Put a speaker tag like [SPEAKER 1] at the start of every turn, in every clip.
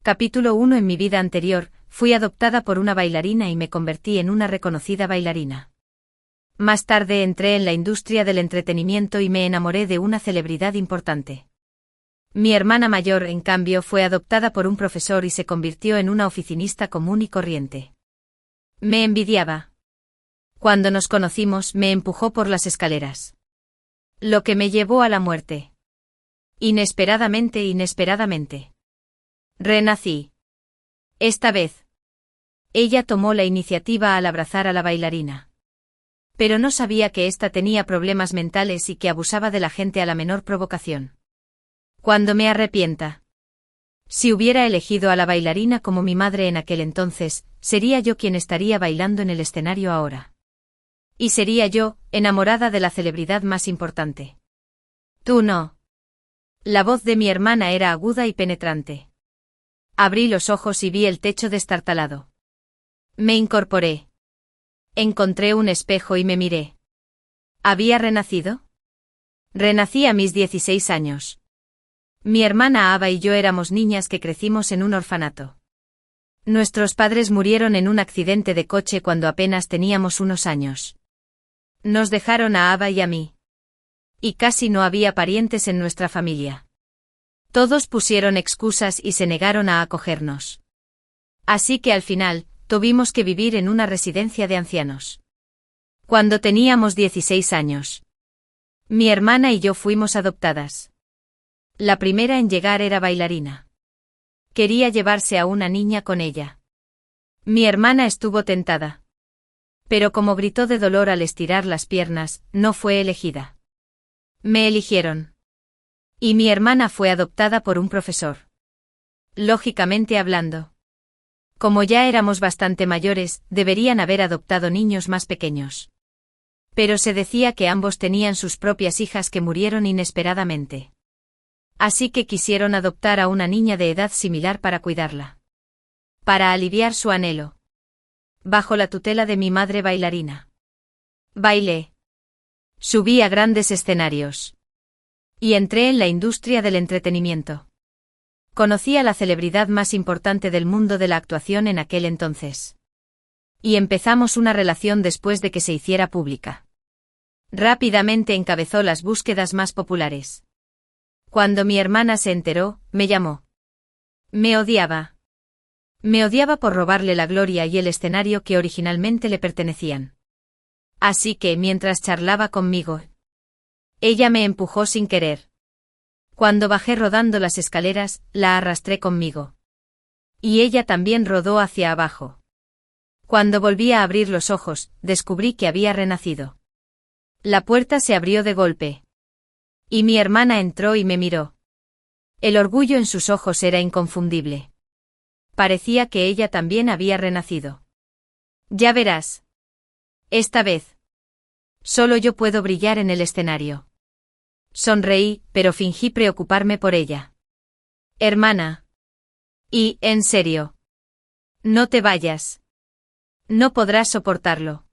[SPEAKER 1] Capítulo 1. En mi vida anterior, fui adoptada por una bailarina y me convertí en una reconocida bailarina. Más tarde entré en la industria del entretenimiento y me enamoré de una celebridad importante. Mi hermana mayor, en cambio, fue adoptada por un profesor y se convirtió en una oficinista común y corriente. Me envidiaba. Cuando nos conocimos, me empujó por las escaleras. Lo que me llevó a la muerte. Inesperadamente. Renací. Esta vez. Ella tomó la iniciativa al abrazar a la bailarina. Pero no sabía que ésta tenía problemas mentales y que abusaba de la gente a la menor provocación. Cuando me arrepienta. Si hubiera elegido a la bailarina como mi madre en aquel entonces, sería yo quien estaría bailando en el escenario ahora. Y sería yo, enamorada de la celebridad más importante. Tú no. La voz de mi hermana era aguda y penetrante. Abrí los ojos y vi el techo destartalado. Me incorporé. Encontré un espejo y me miré. ¿Había renacido? Renací a mis 16 años. Mi hermana Ava y yo éramos niñas que crecimos en un orfanato. Nuestros padres murieron en un accidente de coche cuando apenas teníamos unos años. Nos dejaron a Ava y a mí. Y casi no había parientes en nuestra familia. Todos pusieron excusas y se negaron a acogernos. Así que al final, tuvimos que vivir en una residencia de ancianos. Cuando teníamos 16 años. Mi hermana y yo fuimos adoptadas. La primera en llegar era bailarina. Quería llevarse a una niña con ella. Mi hermana estuvo tentada. Pero como gritó de dolor al estirar las piernas, no fue elegida. Me eligieron. Y mi hermana fue adoptada por un profesor. Lógicamente hablando. Como ya éramos bastante mayores, deberían haber adoptado niños más pequeños. Pero se decía que ambos tenían sus propias hijas que murieron inesperadamente. Así que quisieron adoptar a una niña de edad similar para cuidarla. Para aliviar su anhelo. Bajo la tutela de mi madre bailarina. Bailé. Subí a grandes escenarios. Y entré en la industria del entretenimiento. Conocí a la celebridad más importante del mundo de la actuación en aquel entonces. Y empezamos una relación después de que se hiciera pública. Rápidamente encabezó las búsquedas más populares. Cuando mi hermana se enteró, me llamó. Me odiaba. Me odiaba por robarle la gloria y el escenario que originalmente le pertenecían. Así que, mientras charlaba conmigo, ella me empujó sin querer. Cuando bajé rodando las escaleras, la arrastré conmigo. Y ella también rodó hacia abajo. Cuando volví a abrir los ojos, descubrí que había renacido. La puerta se abrió de golpe. Y mi hermana entró y me miró. El orgullo en sus ojos era inconfundible. Parecía que ella también había renacido. Ya verás. Esta vez. Solo yo puedo brillar en el escenario. Sonreí, pero fingí preocuparme por ella. Hermana. Y, en serio. No te vayas. No podrás soportarlo.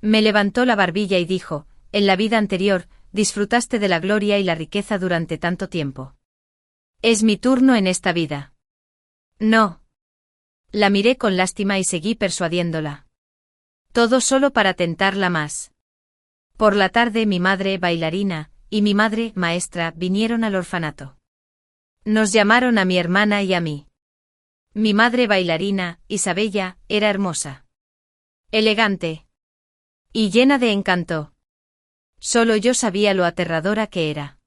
[SPEAKER 1] Me levantó la barbilla y dijo, en la vida anterior, disfrutaste de la gloria y la riqueza durante tanto tiempo. Es mi turno en esta vida. No. La miré con lástima y seguí persuadiéndola. Todo solo para tentarla más. Por la tarde mi madre, bailarina, y mi madre, maestra, vinieron al orfanato. Nos llamaron a mi hermana y a mí. Mi madre bailarina, Isabella, era hermosa. Elegante. Y llena de encanto. Solo yo sabía lo aterradora que era.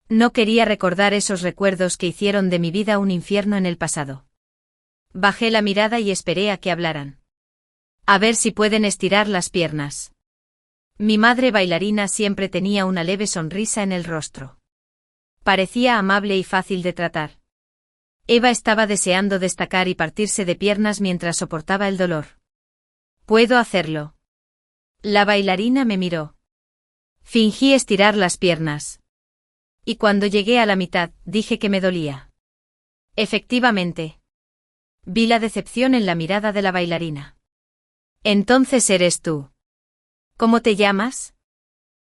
[SPEAKER 1] No quería recordar esos recuerdos que hicieron de mi vida un infierno en el pasado. Bajé la mirada y esperé a que hablaran. A ver si pueden estirar las piernas. Mi madre bailarina siempre tenía una leve sonrisa en el rostro. Parecía amable y fácil de tratar. Eva estaba deseando destacar y partirse de piernas mientras soportaba el dolor. ¿Puedo hacerlo? La bailarina me miró. Fingí estirar las piernas. Y cuando llegué a la mitad, dije que me dolía. Efectivamente. Vi la decepción en la mirada de la bailarina. Entonces eres tú. ¿Cómo te llamas?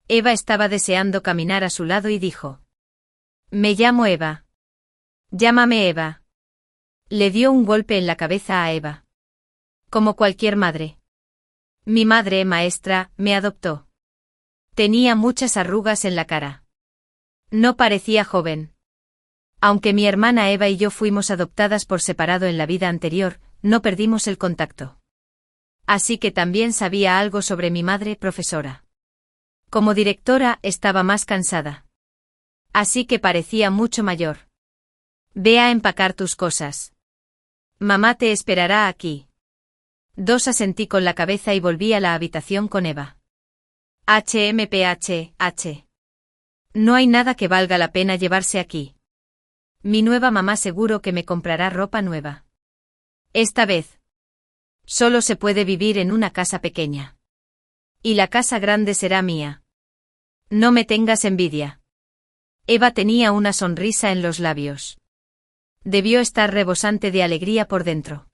[SPEAKER 1] Eva estaba deseando caminar a su lado y dijo. Me llamo Eva. Llámame Eva. Le dio un golpe en la cabeza a Eva. Como cualquier madre. Mi madre, maestra, me adoptó. Tenía muchas arrugas en la cara. No parecía joven. Aunque mi hermana Eva y yo fuimos adoptadas por separado en la vida anterior, no perdimos el contacto. Así que también sabía algo sobre mi madre, profesora. Como directora, estaba más cansada. Así que parecía mucho mayor. Ve a empacar tus cosas. Mamá te esperará aquí. Asentí con la cabeza y volví a la habitación con Eva. HMPH. No hay nada que valga la pena llevarse aquí. Mi nueva mamá seguro que me comprará ropa nueva. Esta vez. Solo se puede vivir en una casa pequeña. Y la casa grande será mía. No me tengas envidia. Eva tenía una sonrisa en los labios. Debió estar rebosante de alegría por dentro.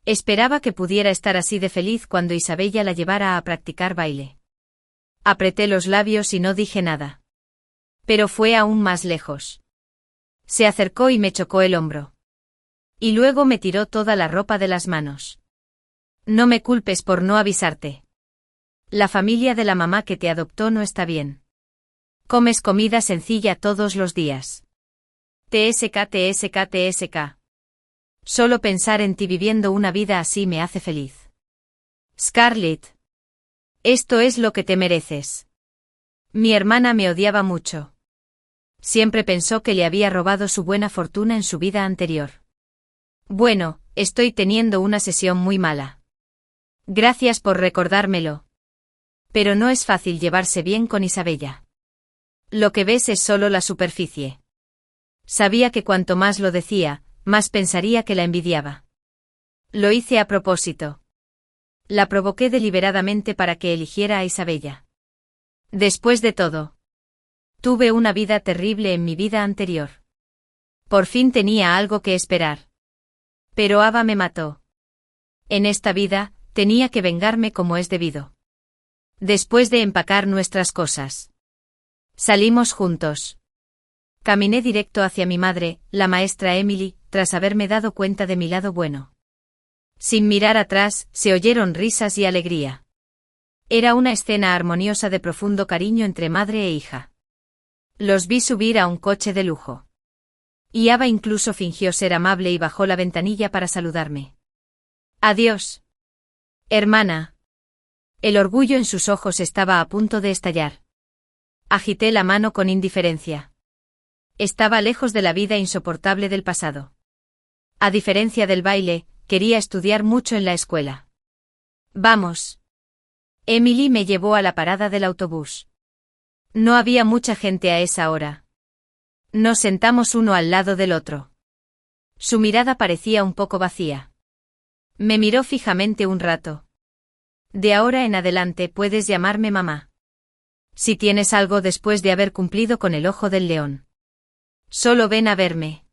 [SPEAKER 1] Esperaba que pudiera estar así de feliz cuando Isabella la llevara a practicar baile. Apreté los labios y no dije nada. Pero fue aún más lejos. Se acercó y me chocó el hombro. Y luego me tiró toda la ropa de las manos. No me culpes por no avisarte. La familia de la mamá que te adoptó no está bien. Comes comida sencilla todos los días. TSK. Solo pensar en ti viviendo una vida así me hace feliz. Scarlett. Esto es lo que te mereces. Mi hermana me odiaba mucho. Siempre pensó que le había robado su buena fortuna en su vida anterior. Bueno, estoy teniendo una sesión muy mala. Gracias por recordármelo. Pero no es fácil llevarse bien con Isabella. Lo que ves es solo la superficie. Sabía que cuanto más lo decía, más pensaría que la envidiaba. Lo hice a propósito. La provoqué deliberadamente para que eligiera a Isabella. Después de todo, tuve una vida terrible en mi vida anterior. Por fin tenía algo que esperar. Pero Ava me mató. En esta vida, tenía que vengarme como es debido. Después de empacar nuestras cosas, salimos juntos. Caminé directo hacia mi madre, la maestra Emily, tras haberme dado cuenta de mi lado bueno. Sin mirar atrás, se oyeron risas y alegría. Era una escena armoniosa de profundo cariño entre madre e hija. Los vi subir a un coche de lujo. Y Ava incluso fingió ser amable y bajó la ventanilla para saludarme. Adiós. Hermana. El orgullo en sus ojos estaba a punto de estallar. Agité la mano con indiferencia. Estaba lejos de la vida insoportable del pasado. A diferencia del baile, quería estudiar mucho en la escuela. Vamos. Emily me llevó a la parada del autobús. No había mucha gente a esa hora. Nos sentamos uno al lado del otro. Su mirada parecía un poco vacía. Me miró fijamente un rato. De ahora en adelante puedes llamarme mamá. Si tienes algo después de haber cumplido con el ojo del león, solo ven a verme.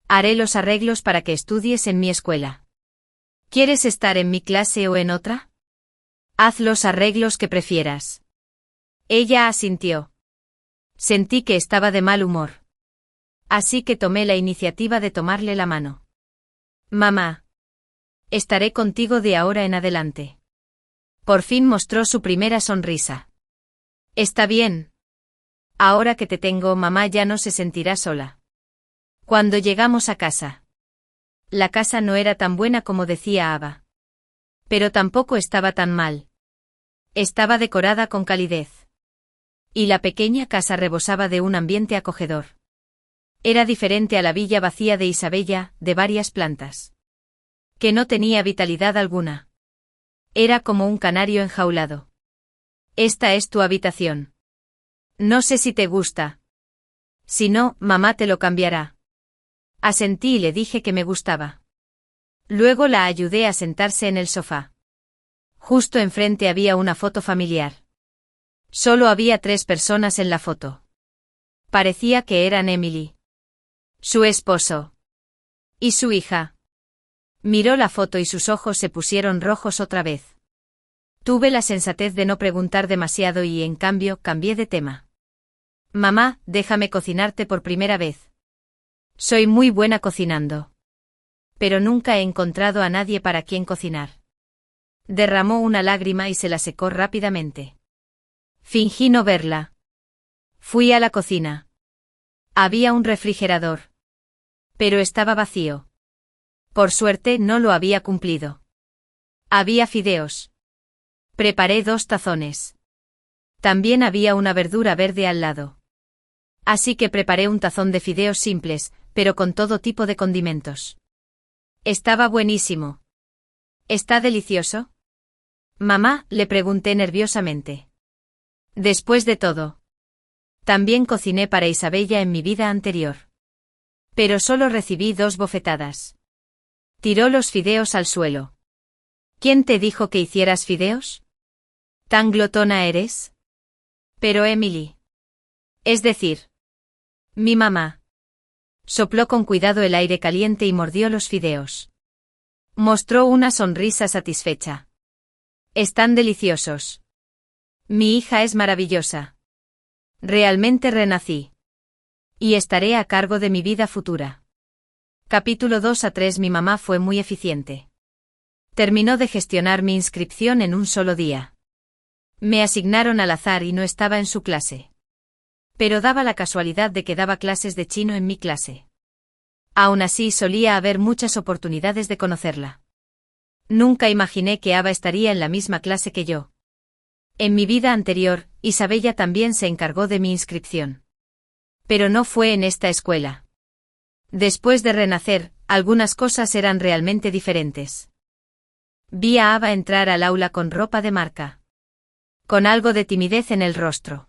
[SPEAKER 1] Haré los arreglos para que estudies en mi escuela. ¿Quieres estar en mi clase o en otra? Haz los arreglos que prefieras. Ella asintió. Sentí que estaba de mal humor. Así que tomé la iniciativa de tomarle la mano. Mamá. Estaré contigo de ahora en adelante. Por fin mostró su primera sonrisa. Está bien. Ahora que te tengo, mamá ya no se sentirá sola. Cuando llegamos a casa. La casa no era tan buena como decía Ava. Pero tampoco estaba tan mal. Estaba decorada con calidez. Y la pequeña casa rebosaba de un ambiente acogedor. Era diferente a la villa vacía de Isabella, de varias plantas. Que no tenía vitalidad alguna. Era como un canario enjaulado. Esta es tu habitación. No sé si te gusta. Si no, mamá te lo cambiará. Asentí y le dije que me gustaba. Luego la ayudé a sentarse en el sofá. Justo enfrente había una foto familiar. Solo había 3 personas en la foto. Parecía que eran Emily, su esposo y su hija. Miró la foto y sus ojos se pusieron rojos otra vez. Tuve la sensatez de no preguntar demasiado y, en cambio, cambié de tema. Mamá, déjame cocinarte por primera vez. Soy muy buena cocinando. pero nunca he encontrado a nadie para quien cocinar. Derramó una lágrima y se la secó rápidamente. Fingí no verla. Fui a la cocina. Había un refrigerador. Pero estaba vacío. Por suerte no lo había cumplido. Había fideos. Preparé 2 tazones. También había una verdura verde al lado. Así que preparé un tazón de fideos simples, pero con todo tipo de condimentos. Estaba buenísimo. ¿Está delicioso? Mamá, le pregunté nerviosamente. Después de todo. También cociné para Isabella en mi vida anterior. Pero solo recibí 2 bofetadas. Tiró los fideos al suelo. ¿Quién te dijo que hicieras fideos? ¿Tan glotona eres? Pero Emily. Es decir, mi mamá. Sopló con cuidado el aire caliente y mordió los fideos. Mostró una sonrisa satisfecha. Están deliciosos. Mi hija es maravillosa. Realmente renací. Y estaré a cargo de mi vida futura. Capítulo 2 a 3. Mi mamá fue muy eficiente. Terminó de gestionar mi inscripción en un solo día. Me asignaron al azar y no estaba en su clase. Pero daba la casualidad de que daba clases de chino en mi clase. Aún así solía haber muchas oportunidades de conocerla. Nunca imaginé que Ava estaría en la misma clase que yo. En mi vida anterior, Isabella también se encargó de mi inscripción. Pero no fue en esta escuela. Después de renacer, algunas cosas eran realmente diferentes. Vi a Ava entrar al aula con ropa de marca. Con algo de timidez en el rostro.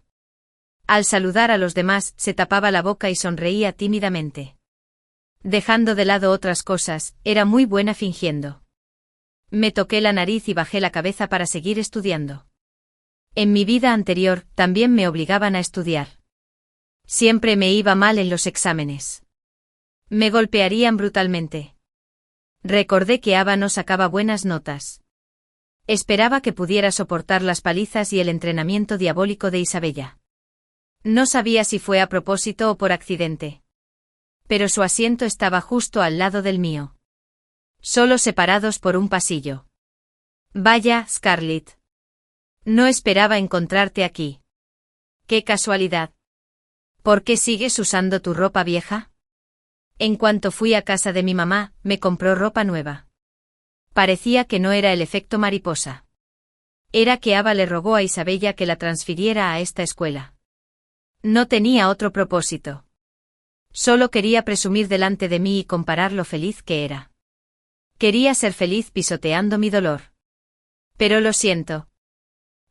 [SPEAKER 1] Al saludar a los demás, se tapaba la boca y sonreía tímidamente. Dejando de lado otras cosas, era muy buena fingiendo. Me toqué la nariz y bajé la cabeza para seguir estudiando. En mi vida anterior, también me obligaban a estudiar. Siempre me iba mal en los exámenes. Me golpearían brutalmente. Recordé que Ava no sacaba buenas notas. Esperaba que pudiera soportar las palizas y el entrenamiento diabólico de Isabella. No sabía si fue a propósito o por accidente. Pero su asiento estaba justo al lado del mío. Solo separados por un pasillo. Vaya, Scarlett. No esperaba encontrarte aquí. ¡Qué casualidad! ¿Por qué sigues usando tu ropa vieja? En cuanto fui a casa de mi mamá, me compró ropa nueva. Parecía que no era el efecto mariposa. Era que Ava le rogó a Isabella que la transfiriera a esta escuela. No tenía otro propósito. Solo quería presumir delante de mí y comparar lo feliz que era. Quería ser feliz pisoteando mi dolor. Pero lo siento.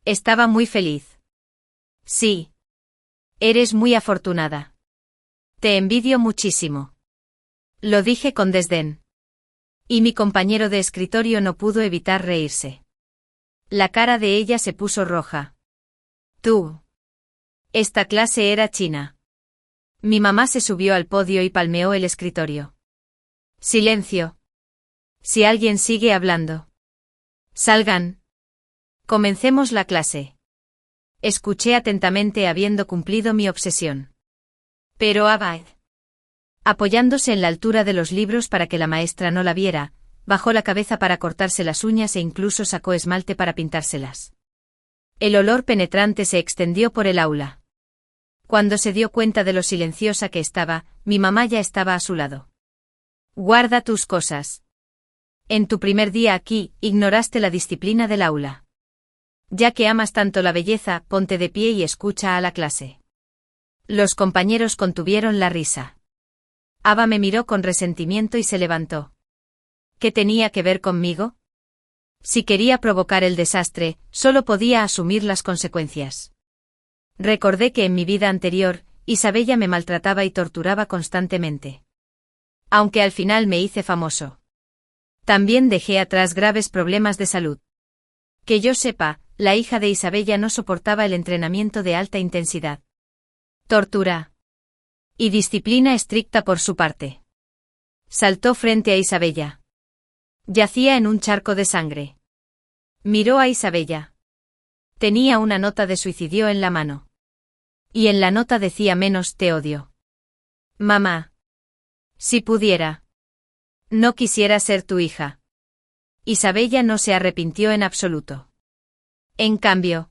[SPEAKER 1] Estaba muy feliz. Sí. Eres muy afortunada. Te envidio muchísimo. Lo dije con desdén. Y mi compañero de escritorio no pudo evitar reírse. La cara de ella se puso roja. Tú. Esta clase era china. Mi mamá se subió al podio y palmeó el escritorio. Silencio. Si alguien sigue hablando. Salgan. Comencemos la clase. Escuché atentamente habiendo cumplido mi obsesión. Pero Abad. Apoyándose en la altura de los libros para que la maestra no la viera, bajó la cabeza para cortarse las uñas e incluso sacó esmalte para pintárselas. El olor penetrante se extendió por el aula. Cuando se dio cuenta de lo silenciosa que estaba, mi mamá ya estaba a su lado. Guarda tus cosas. En tu primer día aquí, ignoraste la disciplina del aula. Ya que amas tanto la belleza, ponte de pie y escucha a la clase. Los compañeros contuvieron la risa. Ava me miró con resentimiento y se levantó. ¿Qué tenía que ver conmigo? Si quería provocar el desastre, solo podía asumir las consecuencias. Recordé que en mi vida anterior, Isabella me maltrataba y torturaba constantemente. Aunque al final me hice famoso. También dejé atrás graves problemas de salud. Que yo sepa, la hija de Isabella no soportaba el entrenamiento de alta intensidad. Tortura. Y disciplina estricta por su parte. Saltó frente a Isabella. Yacía en un charco de sangre. Miró a Isabella. Tenía una nota de suicidio en la mano. Y en la nota decía menos te odio. Mamá. Si pudiera. No quisiera ser tu hija. Isabella no se arrepintió en absoluto. En cambio,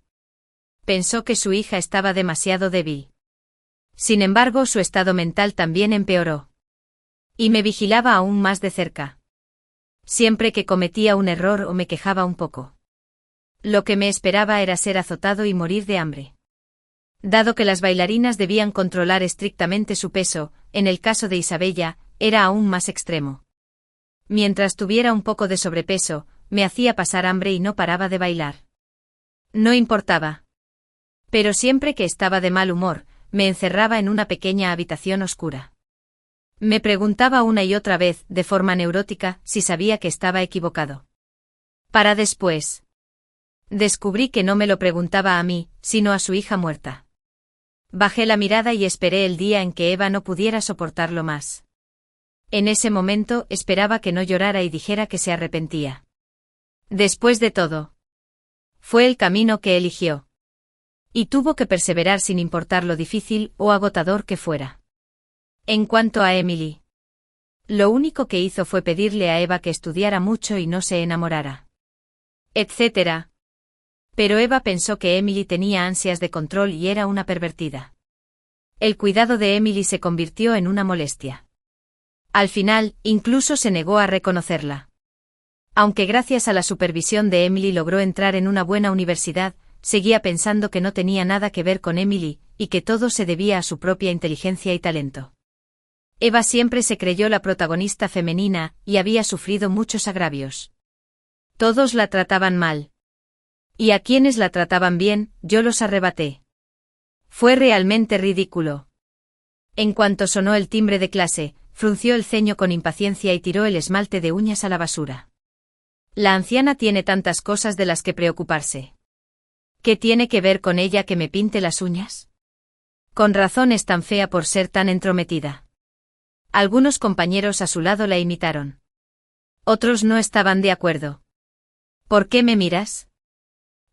[SPEAKER 1] pensó que su hija estaba demasiado débil. Sin embargo, su estado mental también empeoró. Y me vigilaba aún más de cerca. Siempre que cometía un error o me quejaba un poco. Lo que me esperaba era ser azotado y morir de hambre. Dado que las bailarinas debían controlar estrictamente su peso, en el caso de Isabella, era aún más extremo. Mientras tuviera un poco de sobrepeso, me hacía pasar hambre y no paraba de bailar. No importaba. Pero siempre que estaba de mal humor, me encerraba en una pequeña habitación oscura. Me preguntaba una y otra vez, de forma neurótica, si sabía que estaba equivocado. Para después. Descubrí que no me lo preguntaba a mí, sino a su hija muerta. Bajé la mirada y esperé el día en que Eva no pudiera soportarlo más. En ese momento esperaba que no llorara y dijera que se arrepentía. Después de todo, fue el camino que eligió. Y tuvo que perseverar sin importar lo difícil o agotador que fuera. En cuanto a Emily, lo único que hizo fue pedirle a Eva que estudiara mucho y no se enamorara. Etcétera. Pero Eva pensó que Emily tenía ansias de control y era una pervertida. El cuidado de Emily se convirtió en una molestia. Al final, incluso se negó a reconocerla. Aunque gracias a la supervisión de Emily logró entrar en una buena universidad, seguía pensando que no tenía nada que ver con Emily, y que todo se debía a su propia inteligencia y talento. Eva siempre se creyó la protagonista femenina, y había sufrido muchos agravios. Todos la trataban mal. Y a quienes la trataban bien, yo los arrebaté. Fue realmente ridículo. En cuanto sonó el timbre de clase, frunció el ceño con impaciencia y tiró el esmalte de uñas a la basura. La anciana tiene tantas cosas de las que preocuparse. ¿Qué tiene que ver con ella que me pinte las uñas? Con razón es tan fea por ser tan entrometida. Algunos compañeros a su lado la imitaron. Otros no estaban de acuerdo. ¿Por qué me miras?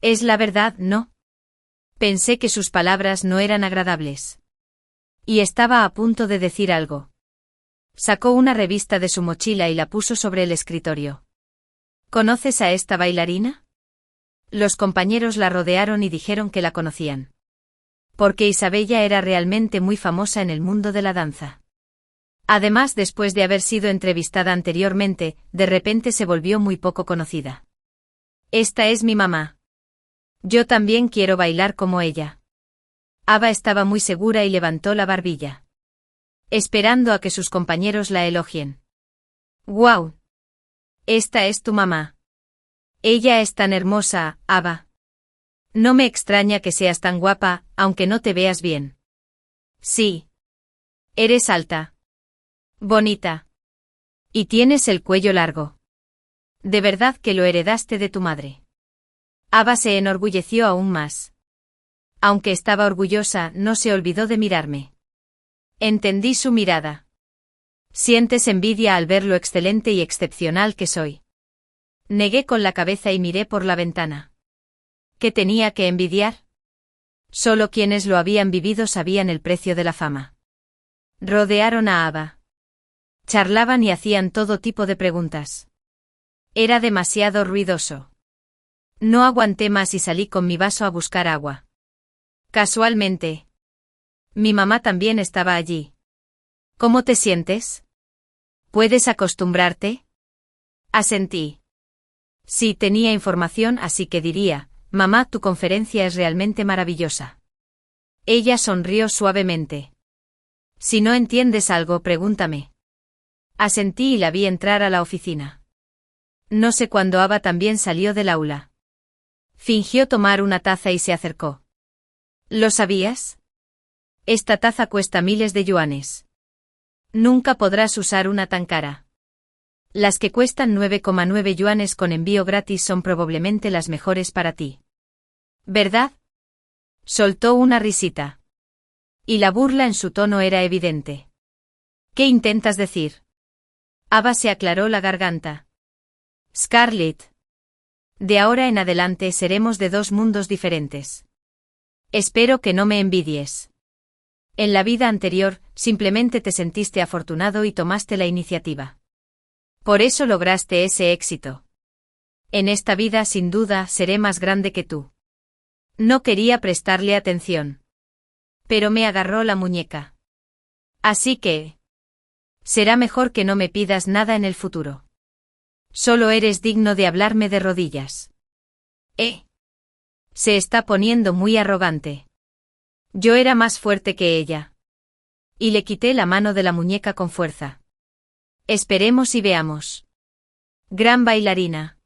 [SPEAKER 1] Es la verdad, ¿no? Pensé que sus palabras no eran agradables. Y estaba a punto de decir algo. Sacó una revista de su mochila y la puso sobre el escritorio. ¿Conoces a esta bailarina? Los compañeros la rodearon y dijeron que la conocían. Porque Isabella era realmente muy famosa en el mundo de la danza. Además, después de haber sido entrevistada anteriormente, de repente se volvió muy poco conocida. Esta es mi mamá. Yo también quiero bailar como ella. Ava estaba muy segura y levantó la barbilla. Esperando a que sus compañeros la elogien. ¡Guau! Esta es tu mamá. Ella es tan hermosa, Ava. No me extraña que seas tan guapa, aunque no te veas bien. Sí. Eres alta. Bonita. Y tienes el cuello largo. De verdad que lo heredaste de tu madre. Ava se enorgulleció aún más. Aunque estaba orgullosa, no se olvidó de mirarme. Entendí su mirada. Sientes envidia al ver lo excelente y excepcional que soy. Negué con la cabeza y miré por la ventana. ¿Qué tenía que envidiar? Solo quienes lo habían vivido sabían el precio de la fama. Rodearon a Ava. Charlaban y hacían todo tipo de preguntas. Era demasiado ruidoso. No aguanté más y salí con mi vaso a buscar agua. Casualmente, mi mamá también estaba allí. ¿Cómo te sientes? ¿Puedes acostumbrarte? Asentí. Sí, tenía información, así que diría, mamá, tu conferencia es realmente maravillosa. Ella sonrió suavemente. Si no entiendes algo, pregúntame. Asentí y la vi entrar a la oficina. No sé cuándo Ava también salió del aula. Fingió tomar una taza y se acercó. ¿Lo sabías? Esta taza cuesta miles de yuanes. Nunca podrás usar una tan cara. Las que cuestan 9,9 yuanes con envío gratis son probablemente las mejores para ti. ¿Verdad? Soltó una risita. Y la burla en su tono era evidente. ¿Qué intentas decir? Ava se aclaró la garganta. Scarlett. De ahora en adelante seremos de dos mundos diferentes. Espero que no me envidies. En la vida anterior, simplemente te sentiste afortunado y tomaste la iniciativa. Por eso lograste ese éxito. En esta vida, sin duda, seré más grande que tú. No quería prestarle atención. Pero me agarró la muñeca. Así que... será mejor que no me pidas nada en el futuro. Solo eres digno de hablarme de rodillas. Se está poniendo muy arrogante. Yo era más fuerte que ella. Y le quité la mano de la muñeca con fuerza. Esperemos y veamos. Gran bailarina.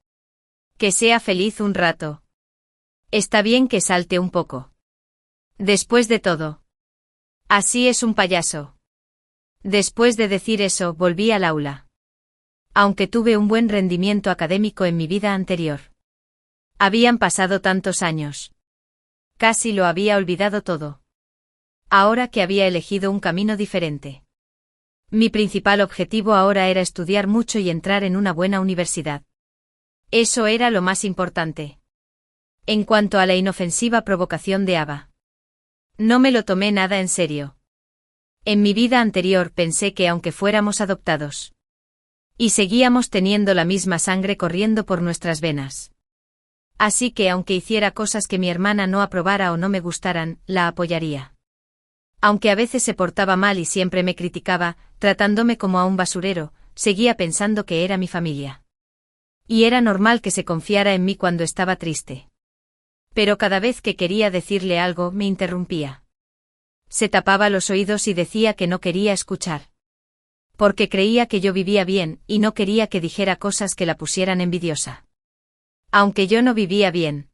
[SPEAKER 1] Que sea feliz un rato. Está bien que salte un poco. Después de todo. Así es un payaso. Después de decir eso, volví al aula. Aunque tuve un buen rendimiento académico en mi vida anterior. Habían pasado tantos años. Casi lo había olvidado todo. Ahora que había elegido un camino diferente. Mi principal objetivo ahora era estudiar mucho y entrar en una buena universidad. Eso era lo más importante. En cuanto a la inofensiva provocación de Ava. No me lo tomé nada en serio. En mi vida anterior pensé que aunque fuéramos adoptados. Y seguíamos teniendo la misma sangre corriendo por nuestras venas. Así que aunque hiciera cosas que mi hermana no aprobara o no me gustaran, la apoyaría. Aunque a veces se portaba mal y siempre me criticaba, tratándome como a un basurero, seguía pensando que era mi familia. Y era normal que se confiara en mí cuando estaba triste. Pero cada vez que quería decirle algo, me interrumpía. Se tapaba los oídos y decía que no quería escuchar. Porque creía que yo vivía bien, y no quería que dijera cosas que la pusieran envidiosa. Aunque yo no vivía bien.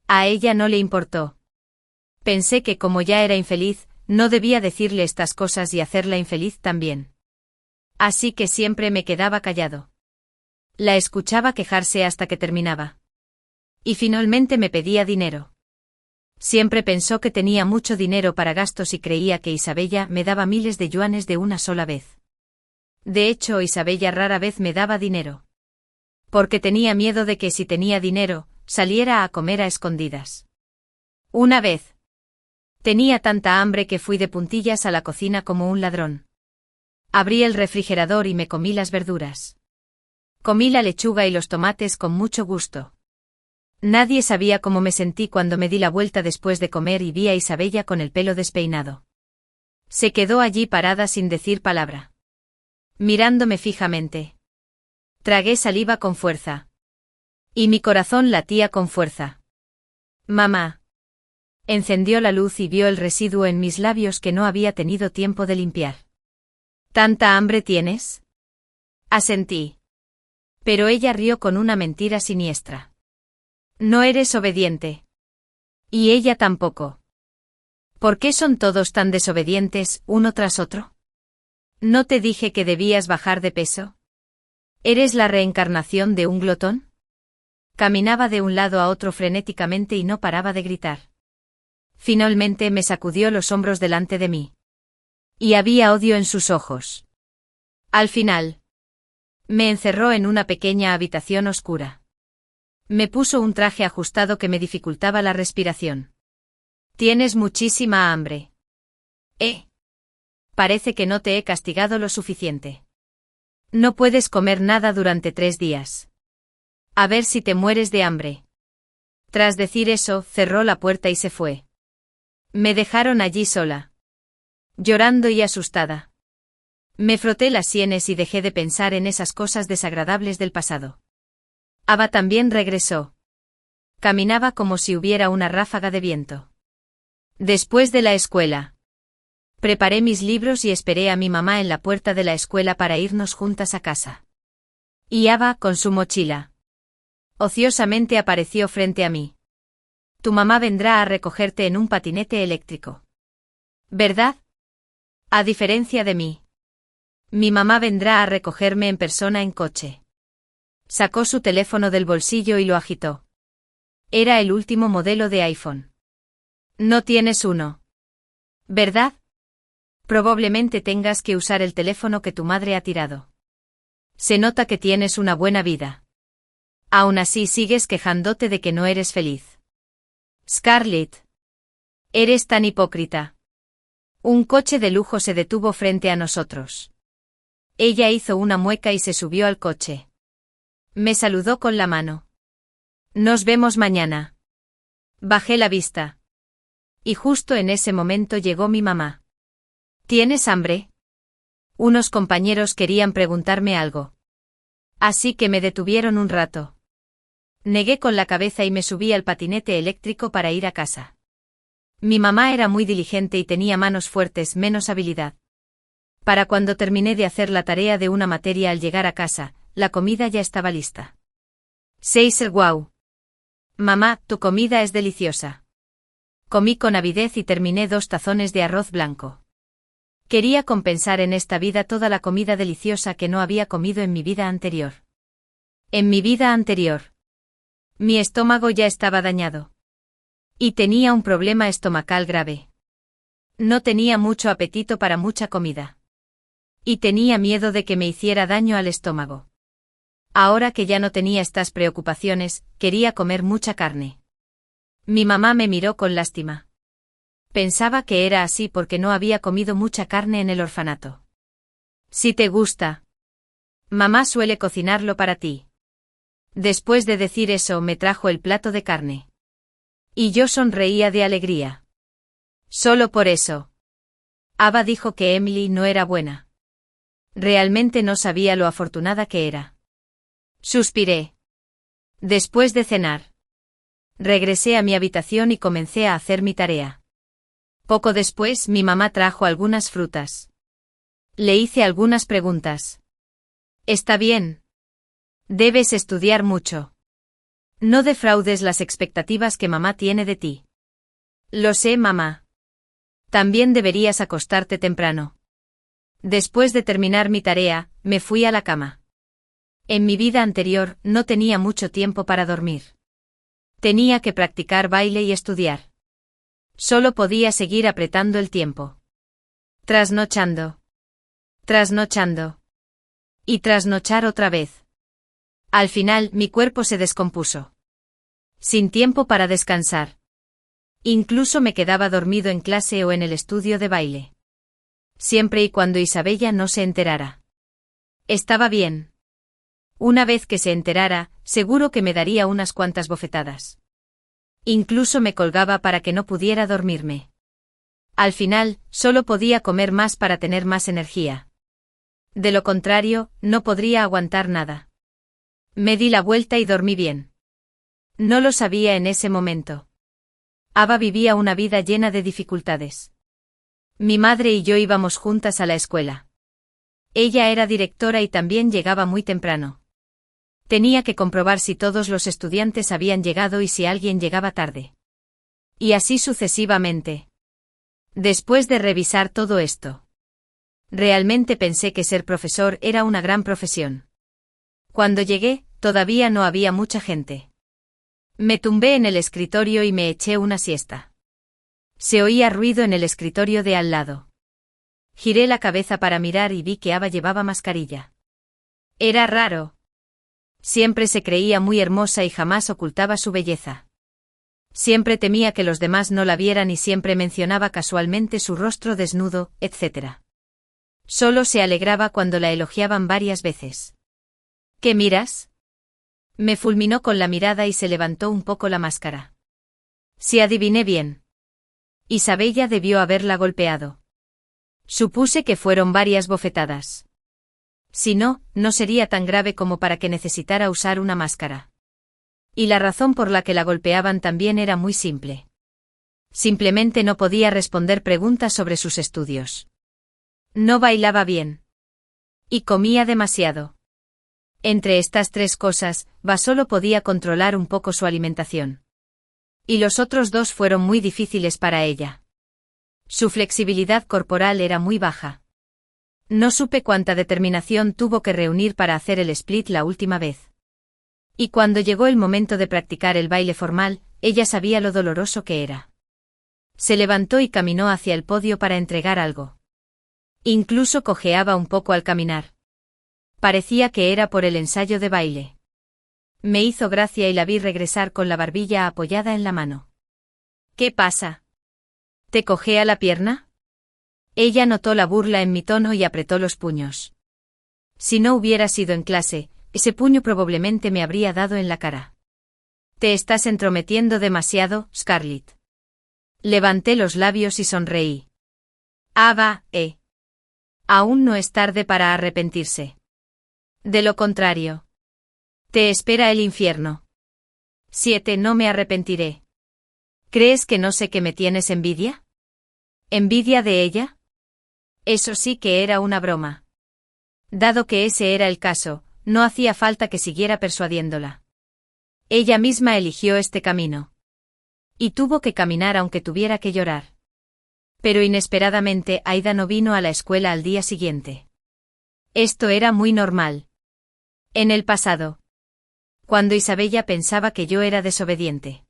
[SPEAKER 1] A ella no le importó. Pensé que como ya era infeliz, no debía decirle estas cosas y hacerla infeliz también. Así que siempre me quedaba callado. La escuchaba quejarse hasta que terminaba. Y finalmente me pedía dinero. Siempre pensó que tenía mucho dinero para gastos y creía que Isabella me daba miles de yuanes de una sola vez. De hecho, Isabella rara vez me daba dinero. Porque tenía miedo de que si tenía dinero, saliera a comer a escondidas. Una vez. Tenía tanta hambre que fui de puntillas a la cocina como un ladrón. Abrí el refrigerador y me comí las verduras. Comí la lechuga y los tomates con mucho gusto. Nadie sabía cómo me sentí cuando me di la vuelta después de comer y vi a Isabella con el pelo despeinado. Se quedó allí parada sin decir palabra. Mirándome fijamente. Tragué saliva con fuerza. Y mi corazón latía con fuerza. Mamá. Encendió la luz y vio el residuo en mis labios que no había tenido tiempo de limpiar. ¿Tanta hambre tienes? Asentí. Pero ella rió con una mentira siniestra. No eres obediente. Y ella tampoco. ¿Por qué son todos tan desobedientes, uno tras otro? ¿No te dije que debías bajar de peso? ¿Eres la reencarnación de un glotón? Caminaba de un lado a otro frenéticamente y no paraba de gritar. Finalmente me sacudió los hombros delante de mí. Y había odio en sus ojos. Al final. Me encerró en una pequeña habitación oscura. Me puso un traje ajustado que me dificultaba la respiración. Tienes muchísima hambre. Parece que no te he castigado lo suficiente. No puedes comer nada durante 3 días. A ver si te mueres de hambre. Tras decir eso, cerró la puerta y se fue. Me dejaron allí sola. Llorando y asustada. Me froté las sienes y dejé de pensar en esas cosas desagradables del pasado. Ava también regresó. Caminaba como si hubiera una ráfaga de viento. Después de la escuela. Preparé mis libros y esperé a mi mamá en la puerta de la escuela para irnos juntas a casa. Y Ava con su mochila. Ociosamente apareció frente a mí. Tu mamá vendrá a recogerte en un patinete eléctrico. ¿Verdad? A diferencia de mí. Mi mamá vendrá a recogerme en persona en coche. Sacó su teléfono del bolsillo y lo agitó. Era el último modelo de iPhone. No tienes uno. ¿Verdad? Probablemente tengas que usar el teléfono que tu madre ha tirado. Se nota que tienes una buena vida. Aún así sigues quejándote de que no eres feliz. Scarlett. Eres tan hipócrita. Un coche de lujo se detuvo frente a nosotros. Ella hizo una mueca y se subió al coche. Me saludó con la mano. Nos vemos mañana. Bajé la vista. Y justo en ese momento llegó mi mamá. ¿Tienes hambre? Unos compañeros querían preguntarme algo. Así que me detuvieron un rato. Negué con la cabeza y me subí al patinete eléctrico para ir a casa. Mi mamá era muy diligente y tenía manos fuertes, menos habilidad. Para cuando terminé de hacer la tarea de una materia al llegar a casa, la comida ya estaba lista. Seiser, wow. Mamá, tu comida es deliciosa. Comí con avidez y terminé 2 tazones de arroz blanco. Quería compensar en esta vida toda la comida deliciosa que no había comido en mi vida anterior. En mi vida anterior. Mi estómago ya estaba dañado. Y tenía un problema estomacal grave. No tenía mucho apetito para mucha comida. Y tenía miedo de que me hiciera daño al estómago. Ahora que ya no tenía estas preocupaciones, quería comer mucha carne. Mi mamá me miró con lástima. Pensaba que era así porque no había comido mucha carne en el orfanato. Si te gusta. Mamá suele cocinarlo para ti. Después de decir eso me trajo el plato de carne. Y yo sonreía de alegría. Solo por eso. Ava dijo que Emily no era buena. Realmente no sabía lo afortunada que era. Suspiré. Después de cenar. Regresé a mi habitación y comencé a hacer mi tarea. Poco después mi mamá trajo algunas frutas. Le hice algunas preguntas. Está bien. Debes estudiar mucho. No defraudes las expectativas que mamá tiene de ti. Lo sé, mamá. También deberías acostarte temprano. Después de terminar mi tarea, me fui a la cama. En mi vida anterior, no tenía mucho tiempo para dormir. Tenía que practicar baile y estudiar. Solo podía seguir apretando el tiempo. Trasnochando. Trasnochando. Y trasnochar otra vez. Al final, mi cuerpo se descompuso. Sin tiempo para descansar. Incluso me quedaba dormido en clase o en el estudio de baile. Siempre y cuando Isabella no se enterara. Estaba bien. Una vez que se enterara, seguro que me daría unas cuantas bofetadas. Incluso me colgaba para que no pudiera dormirme. Al final, solo podía comer más para tener más energía. De lo contrario, no podría aguantar nada. Me di la vuelta y dormí bien. No lo sabía en ese momento. Ava vivía una vida llena de dificultades. Mi madre y yo íbamos juntas a la escuela. Ella era directora y también llegaba muy temprano. Tenía que comprobar si todos los estudiantes habían llegado y si alguien llegaba tarde. Y así sucesivamente. Después de revisar todo esto, realmente pensé que ser profesor era una gran profesión. Cuando llegué, todavía no había mucha gente. Me tumbé en el escritorio y me eché una siesta. Se oía ruido en el escritorio de al lado. Giré la cabeza para mirar y vi que Ava llevaba mascarilla. Era raro. Siempre se creía muy hermosa y jamás ocultaba su belleza. Siempre temía que los demás no la vieran y siempre mencionaba casualmente su rostro desnudo, etc. Solo se alegraba cuando la elogiaban varias veces. ¿Qué miras? Me fulminó con la mirada y se levantó un poco la máscara. Si adiviné bien. Isabella debió haberla golpeado. Supuse que fueron varias bofetadas. Si no, no sería tan grave como para que necesitara usar una máscara. Y la razón por la que la golpeaban también era muy simple. Simplemente no podía responder preguntas sobre sus estudios. No bailaba bien. Y comía demasiado. Entre estas 3 cosas, Va solo podía controlar un poco su alimentación. Y los otros 2 fueron muy difíciles para ella. Su flexibilidad corporal era muy baja. No supe cuánta determinación tuvo que reunir para hacer el split la última vez. Y cuando llegó el momento de practicar el baile formal, ella sabía lo doloroso que era. Se levantó y caminó hacia el podio para entregar algo. Incluso cojeaba un poco al caminar. Parecía que era por el ensayo de baile. Me hizo gracia y la vi regresar con la barbilla apoyada en la mano. ¿Qué pasa? ¿Te cojea la pierna? Ella notó la burla en mi tono y apretó los puños. Si no hubiera sido en clase, ese puño probablemente me habría dado en la cara. Te estás entrometiendo demasiado, Scarlett. Levanté los labios y sonreí. Ava, aún no es tarde para arrepentirse. De lo contrario. Te espera el infierno. 7. No me arrepentiré. ¿Crees que no sé que me tienes envidia? ¿Envidia de ella? Eso sí que era una broma. Dado que ese era el caso, no hacía falta que siguiera persuadiéndola. Ella misma eligió este camino. Y tuvo que caminar aunque tuviera que llorar. Pero inesperadamente Aida no vino a la escuela al día siguiente. Esto era muy normal. En el pasado. Cuando Isabella pensaba que yo era desobediente.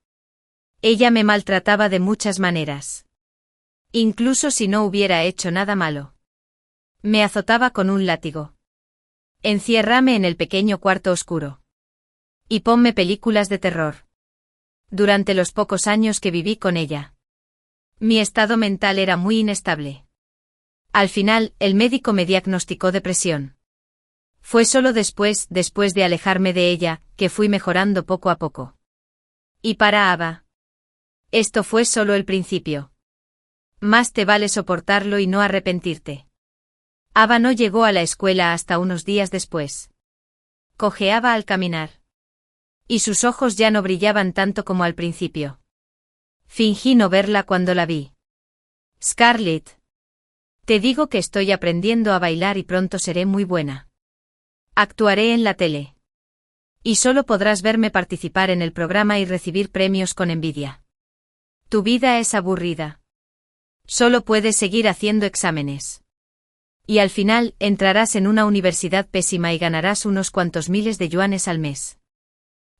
[SPEAKER 1] Ella me maltrataba de muchas maneras. Incluso si no hubiera hecho nada malo. Me azotaba con un látigo. Enciérrame en el pequeño cuarto oscuro. Y ponme películas de terror. Durante los pocos años que viví con ella. Mi estado mental era muy inestable. Al final, el médico me diagnosticó depresión. Fue solo después de alejarme de ella, que fui mejorando poco a poco. Y para Ava. Esto fue solo el principio. Más te vale soportarlo y no arrepentirte. Ava no llegó a la escuela hasta unos días después. Cojeaba al caminar. Y sus ojos ya no brillaban tanto como al principio. Fingí no verla cuando la vi. Scarlett. Te digo que estoy aprendiendo a bailar y pronto seré muy buena. Actuaré en la tele. Y solo podrás verme participar en el programa y recibir premios con envidia. Tu vida es aburrida. Solo puedes seguir haciendo exámenes. Y al final, entrarás en una universidad pésima y ganarás unos cuantos miles de yuanes al mes.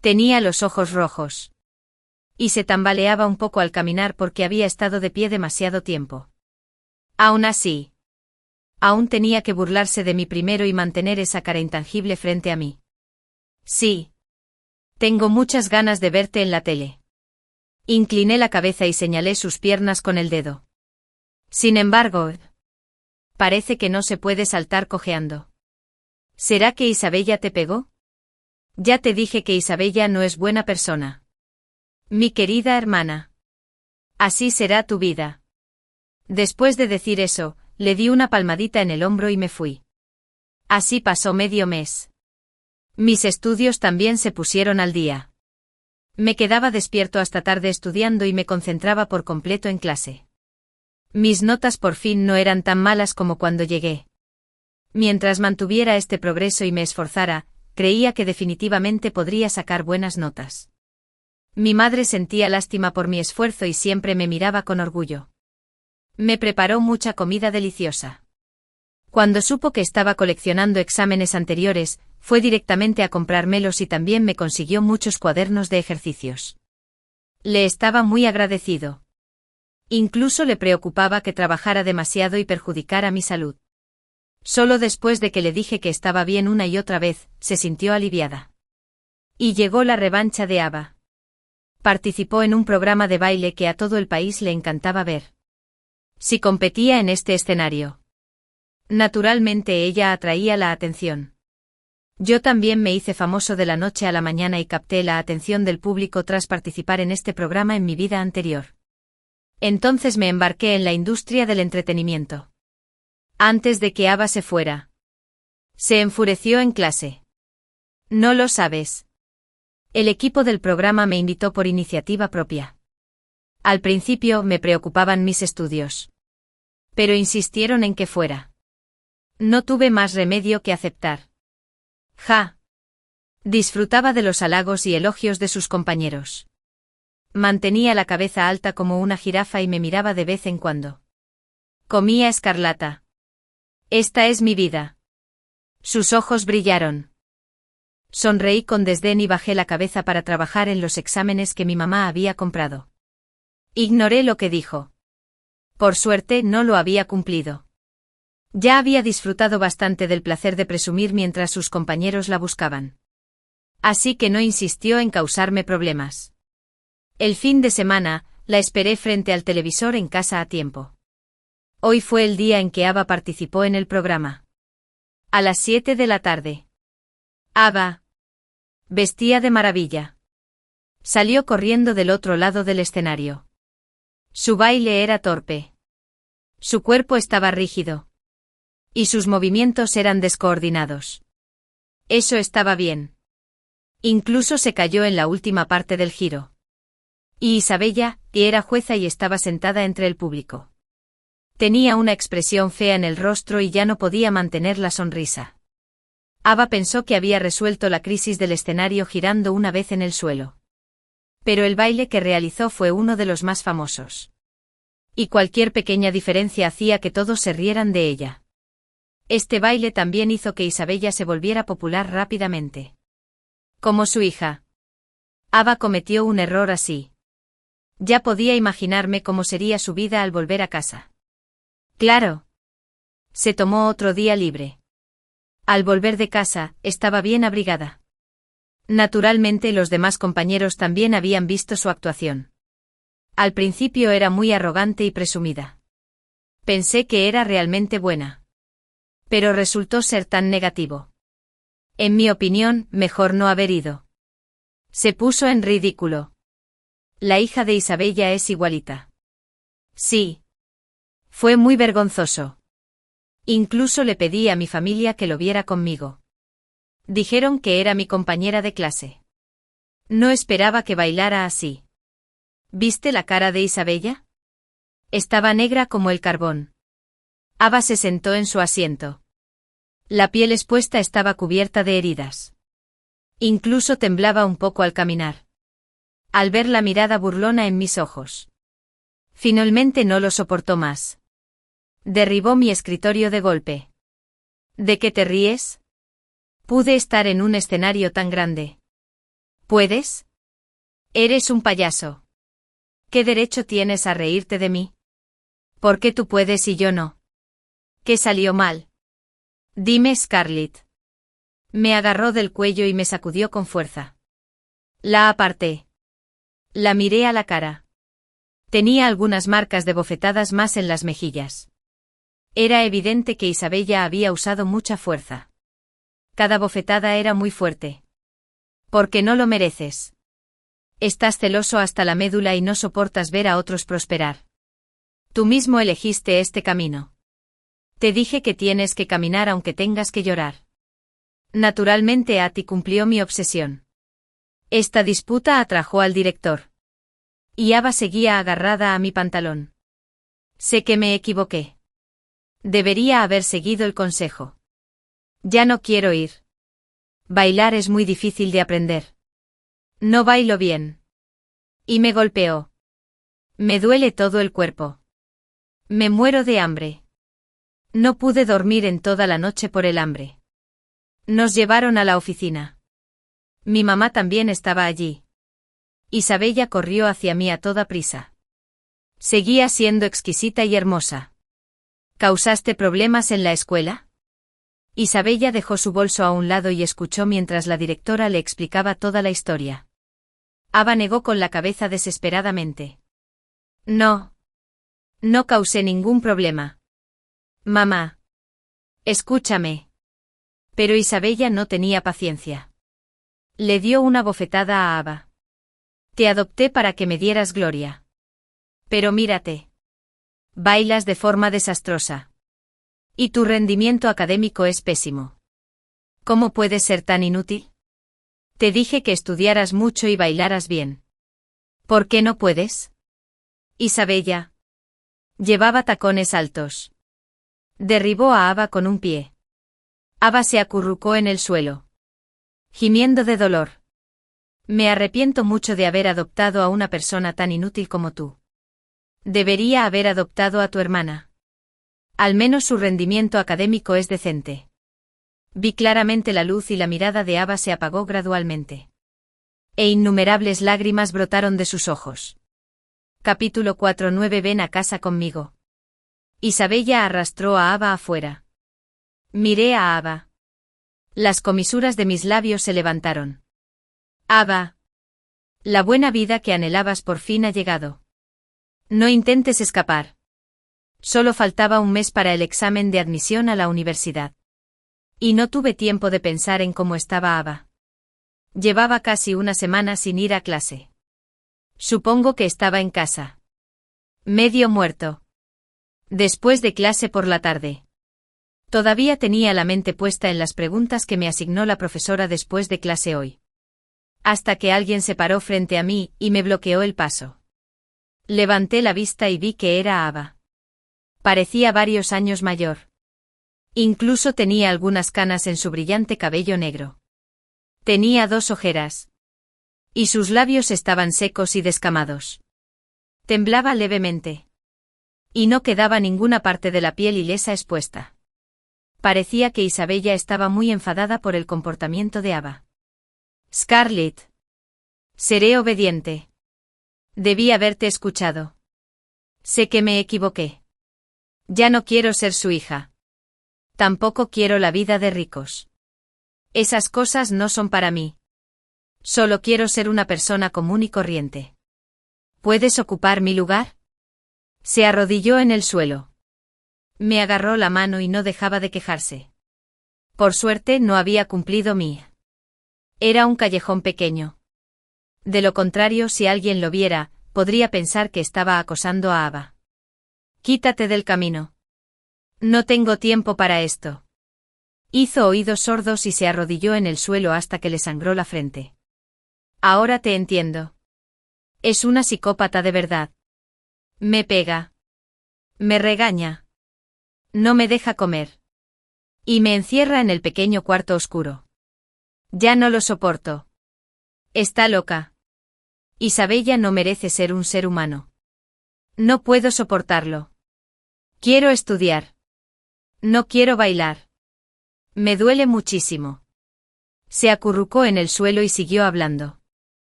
[SPEAKER 1] Tenía los ojos rojos. Y se tambaleaba un poco al caminar porque había estado de pie demasiado tiempo. Aún así. Aún tenía que burlarse de mí primero y mantener esa cara intangible frente a mí. Sí. Tengo muchas ganas de verte en la tele. Incliné la cabeza y señalé sus piernas con el dedo. Sin embargo, parece que no se puede saltar cojeando. ¿Será que Isabella te pegó? Ya te dije que Isabella no es buena persona. Mi querida hermana. Así será tu vida. Después de decir eso, le di una palmadita en el hombro y me fui. Así pasó medio mes. Mis estudios también se pusieron al día. Me quedaba despierto hasta tarde estudiando y me concentraba por completo en clase. Mis notas por fin no eran tan malas como cuando llegué. Mientras mantuviera este progreso y me esforzara, creía que definitivamente podría sacar buenas notas. Mi madre sentía lástima por mi esfuerzo y siempre me miraba con orgullo. Me preparó mucha comida deliciosa. Cuando supo que estaba coleccionando exámenes anteriores, fue directamente a comprármelos y también me consiguió muchos cuadernos de ejercicios. Le estaba muy agradecido. Incluso le preocupaba que trabajara demasiado y perjudicara mi salud. Solo después de que le dije que estaba bien una y otra vez, se sintió aliviada. Y llegó la revancha de Ava. Participó en un programa de baile que a todo el país le encantaba ver. Si competía en este escenario. Naturalmente ella atraía la atención. Yo también me hice famoso de la noche a la mañana y capté la atención del público tras participar en este programa en mi vida anterior. Entonces me embarqué en la industria del entretenimiento. Antes de que Ava se fuera. Se enfureció en clase. No lo sabes. El equipo del programa me invitó por iniciativa propia. Al principio me preocupaban mis estudios. Pero insistieron en que fuera. No tuve más remedio que aceptar. Ja. Disfrutaba de los halagos y elogios de sus compañeros. Mantenía la cabeza alta como una jirafa y me miraba de vez en cuando. Comía escarlata. Esta es mi vida. Sus ojos brillaron. Sonreí con desdén y bajé la cabeza para trabajar en los exámenes que mi mamá había comprado. Ignoré lo que dijo. Por suerte no lo había cumplido. Ya había disfrutado bastante del placer de presumir mientras sus compañeros la buscaban. Así que no insistió en causarme problemas. El fin de semana, la esperé frente al televisor en casa a tiempo. Hoy fue el día en que Ava participó en el programa. A las 7 de la tarde. Ava. Vestía de maravilla. Salió corriendo del otro lado del escenario. Su baile era torpe. Su cuerpo estaba rígido. Y sus movimientos eran descoordinados. Eso estaba bien. Incluso se cayó en la última parte del giro. Y Isabella, que era jueza y estaba sentada entre el público. Tenía una expresión fea en el rostro y ya no podía mantener la sonrisa. Ava pensó que había resuelto la crisis del escenario girando una vez en el suelo. Pero el baile que realizó fue uno de los más famosos. Y cualquier pequeña diferencia hacía que todos se rieran de ella. Este baile también hizo que Isabella se volviera popular rápidamente. Como su hija. Ava cometió un error así. Ya podía imaginarme cómo sería su vida al volver a casa. Claro. Se tomó otro día libre. Al volver de casa, estaba bien abrigada. Naturalmente los demás compañeros también habían visto su actuación. Al principio era muy arrogante y presumida. Pensé que era realmente buena. Pero resultó ser tan negativo. En mi opinión, mejor no haber ido. Se puso en ridículo. La hija de Isabella es igualita. Sí. Fue muy vergonzoso. Incluso le pedí a mi familia que lo viera conmigo. Dijeron que era mi compañera de clase. No esperaba que bailara así. ¿Viste la cara de Isabella? Estaba negra como el carbón. Ava se sentó en su asiento. La piel expuesta estaba cubierta de heridas. Incluso temblaba un poco al caminar. Al ver la mirada burlona en mis ojos. Finalmente no lo soportó más. Derribó mi escritorio de golpe. ¿De qué te ríes? Pude estar en un escenario tan grande. ¿Puedes? Eres un payaso. ¿Qué derecho tienes a reírte de mí? ¿Por qué tú puedes y yo no? ¿Qué salió mal? Dime, Scarlett. Me agarró del cuello y me sacudió con fuerza. La aparté. La miré a la cara. Tenía algunas marcas de bofetadas más en las mejillas. Era evidente que Isabella había usado mucha fuerza. Cada bofetada era muy fuerte. Porque no lo mereces. Estás celoso hasta la médula y no soportas ver a otros prosperar. Tú mismo elegiste este camino. Te dije que tienes que caminar aunque tengas que llorar. Naturalmente Ati cumplió mi obsesión. Esta disputa atrajo al director. Y Ava seguía agarrada a mi pantalón. Sé que me equivoqué. Debería haber seguido el consejo. Ya no quiero ir. Bailar es muy difícil de aprender. No bailo bien. Y me golpeó. Me duele todo el cuerpo. Me muero de hambre. No pude dormir en toda la noche por el hambre. Nos llevaron a la oficina. Mi mamá también estaba allí. Isabella corrió hacia mí a toda prisa. Seguía siendo exquisita y hermosa. ¿Causaste problemas en la escuela? Isabella dejó su bolso a un lado y escuchó mientras la directora le explicaba toda la historia. Ava negó con la cabeza desesperadamente. No. No causé ningún problema. Mamá. Escúchame. Pero Isabella no tenía paciencia. Le dio una bofetada a Ava. Te adopté para que me dieras gloria. Pero mírate. Bailas de forma desastrosa. Y tu rendimiento académico es pésimo. ¿Cómo puedes ser tan inútil? Te dije que estudiaras mucho y bailaras bien. ¿Por qué no puedes? Isabella. Llevaba tacones altos. Derribó a Ava con un pie. Ava se acurrucó en el suelo. Gimiendo de dolor. Me arrepiento mucho de haber adoptado a una persona tan inútil como tú. Debería haber adoptado a tu hermana. Al menos su rendimiento académico es decente. Vi claramente la luz y la mirada de Ava se apagó gradualmente. E innumerables lágrimas brotaron de sus ojos. Capítulo 4:9 Ven a casa conmigo. Isabella arrastró a Ava afuera. Miré a Ava. Las comisuras de mis labios se levantaron. Ava. La buena vida que anhelabas por fin ha llegado. No intentes escapar. Solo faltaba un mes para el examen de admisión a la universidad. Y no tuve tiempo de pensar en cómo estaba Ava. Llevaba casi una semana sin ir a clase. Supongo que estaba en casa. Medio muerto. Después de clase por la tarde. Todavía tenía la mente puesta en las preguntas que me asignó la profesora después de clase hoy. Hasta que alguien se paró frente a mí y me bloqueó el paso. Levanté la vista y vi que era Ava. Parecía varios años mayor. Incluso tenía algunas canas en su brillante cabello negro. Tenía 2 ojeras. Y sus labios estaban secos y descamados. Temblaba levemente. Y no quedaba ninguna parte de la piel ilesa expuesta. Parecía que Isabella estaba muy enfadada por el comportamiento de Ava. Scarlett. Seré obediente. Debí haberte escuchado. Sé que me equivoqué. Ya no quiero ser su hija. Tampoco quiero la vida de ricos. Esas cosas no son para mí. Solo quiero ser una persona común y corriente. ¿Puedes ocupar mi lugar? Se arrodilló en el suelo. Me agarró la mano y no dejaba de quejarse. Por suerte no había cumplido mi. Era un callejón pequeño. De lo contrario, si alguien lo viera, podría pensar que estaba acosando a Ava. Quítate del camino. No tengo tiempo para esto. Hizo oídos sordos y se arrodilló en el suelo hasta que le sangró la frente. Ahora te entiendo. Es una psicópata de verdad. Me pega. Me regaña. No me deja comer. Y me encierra en el pequeño cuarto oscuro. Ya no lo soporto. Está loca. Isabella no merece ser un ser humano. No puedo soportarlo. Quiero estudiar. No quiero bailar. Me duele muchísimo. Se acurrucó en el suelo y siguió hablando.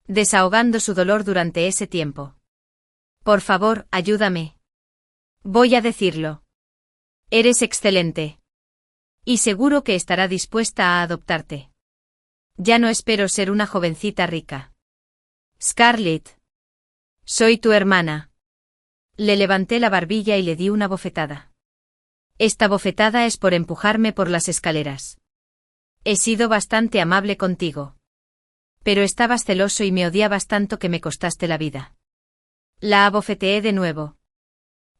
[SPEAKER 1] Desahogando su dolor durante ese tiempo. Por favor, ayúdame. Voy a decirlo. Eres excelente. Y seguro que estará dispuesta a adoptarte. Ya no espero ser una jovencita rica. Scarlett. Soy tu hermana. Le levanté la barbilla y le di una bofetada. Esta bofetada es por empujarme por las escaleras. He sido bastante amable contigo. Pero estabas celoso y me odiabas tanto que me costaste la vida. La abofeteé de nuevo.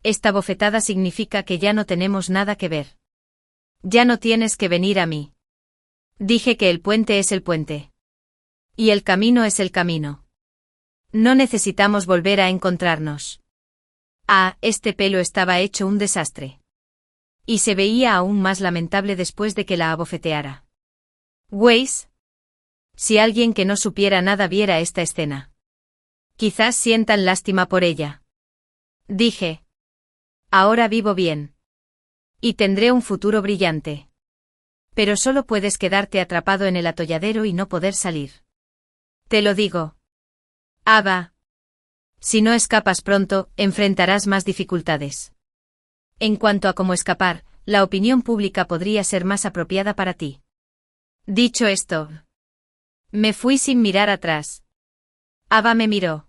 [SPEAKER 1] Esta bofetada significa que ya no tenemos nada que ver. Ya no tienes que venir a mí. Dije que el puente es el puente. Y el camino es el camino. No necesitamos volver a encontrarnos. Ah, este pelo estaba hecho un desastre. Y se veía aún más lamentable después de que la abofeteara. Weiss. Si alguien que no supiera nada viera esta escena. Quizás sientan lástima por ella. Dije. Ahora vivo bien. Y tendré un futuro brillante. Pero solo puedes quedarte atrapado en el atolladero y no poder salir. Te lo digo. Ava. Si no escapas pronto, enfrentarás más dificultades. En cuanto a cómo escapar, la opinión pública podría ser más apropiada para ti. Dicho esto, me fui sin mirar atrás. Ava me miró.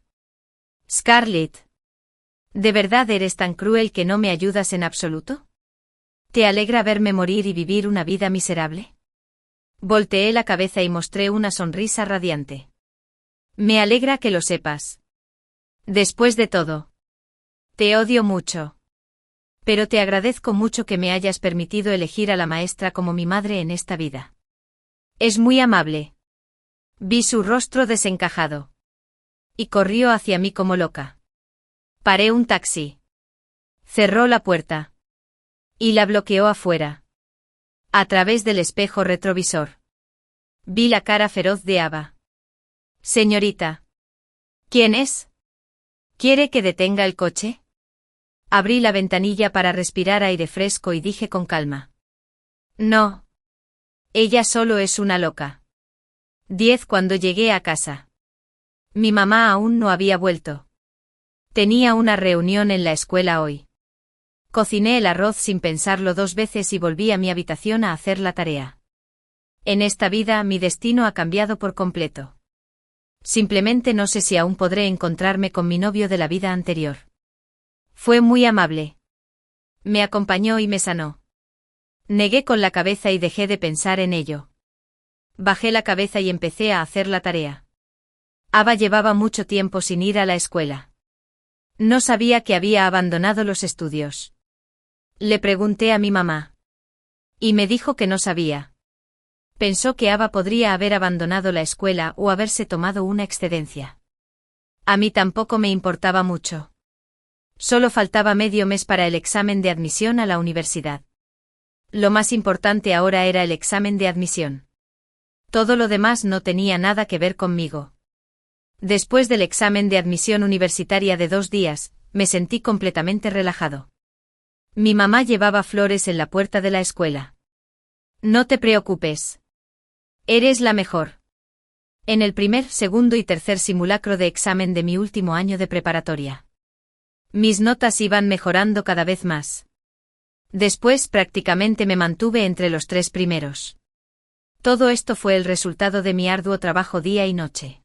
[SPEAKER 1] Scarlett. ¿De verdad eres tan cruel que no me ayudas en absoluto? ¿Te alegra verme morir y vivir una vida miserable? Volteé la cabeza y mostré una sonrisa radiante. Me alegra que lo sepas. Después de todo, te odio mucho. Pero te agradezco mucho que me hayas permitido elegir a la maestra como mi madre en esta vida. Es muy amable. Vi su rostro desencajado. Y corrió hacia mí como loca. Paré un taxi. Cerró la puerta. Y la bloqueó afuera. A través del espejo retrovisor. Vi la cara feroz de Ava. Señorita. ¿Quién es? ¿Quiere que detenga el coche? Abrí la ventanilla para respirar aire fresco y dije con calma. No. Ella solo es una loca. 10 cuando llegué a casa. Mi mamá aún no había vuelto. Tenía una reunión en la escuela hoy. Cociné el arroz sin pensarlo 2 veces y volví a mi habitación a hacer la tarea. En esta vida mi destino ha cambiado por completo. Simplemente no sé si aún podré encontrarme con mi novio de la vida anterior. Fue muy amable. Me acompañó y me sanó. Negué con la cabeza y dejé de pensar en ello. Bajé la cabeza y empecé a hacer la tarea. Ava llevaba mucho tiempo sin ir a la escuela. No sabía que había abandonado los estudios. Le pregunté a mi mamá. Y me dijo que no sabía. Pensó que Ava podría haber abandonado la escuela o haberse tomado una excedencia. A mí tampoco me importaba mucho. Solo faltaba medio mes para el examen de admisión a la universidad. Lo más importante ahora era el examen de admisión. Todo lo demás no tenía nada que ver conmigo. Después del examen de admisión universitaria de 2 días, me sentí completamente relajado. Mi mamá llevaba flores en la puerta de la escuela. No te preocupes. Eres la mejor. En el primer, segundo y tercer simulacro de examen de mi último año de preparatoria. Mis notas iban mejorando cada vez más. Después prácticamente me mantuve entre los 3 primeros. Todo esto fue el resultado de mi arduo trabajo día y noche.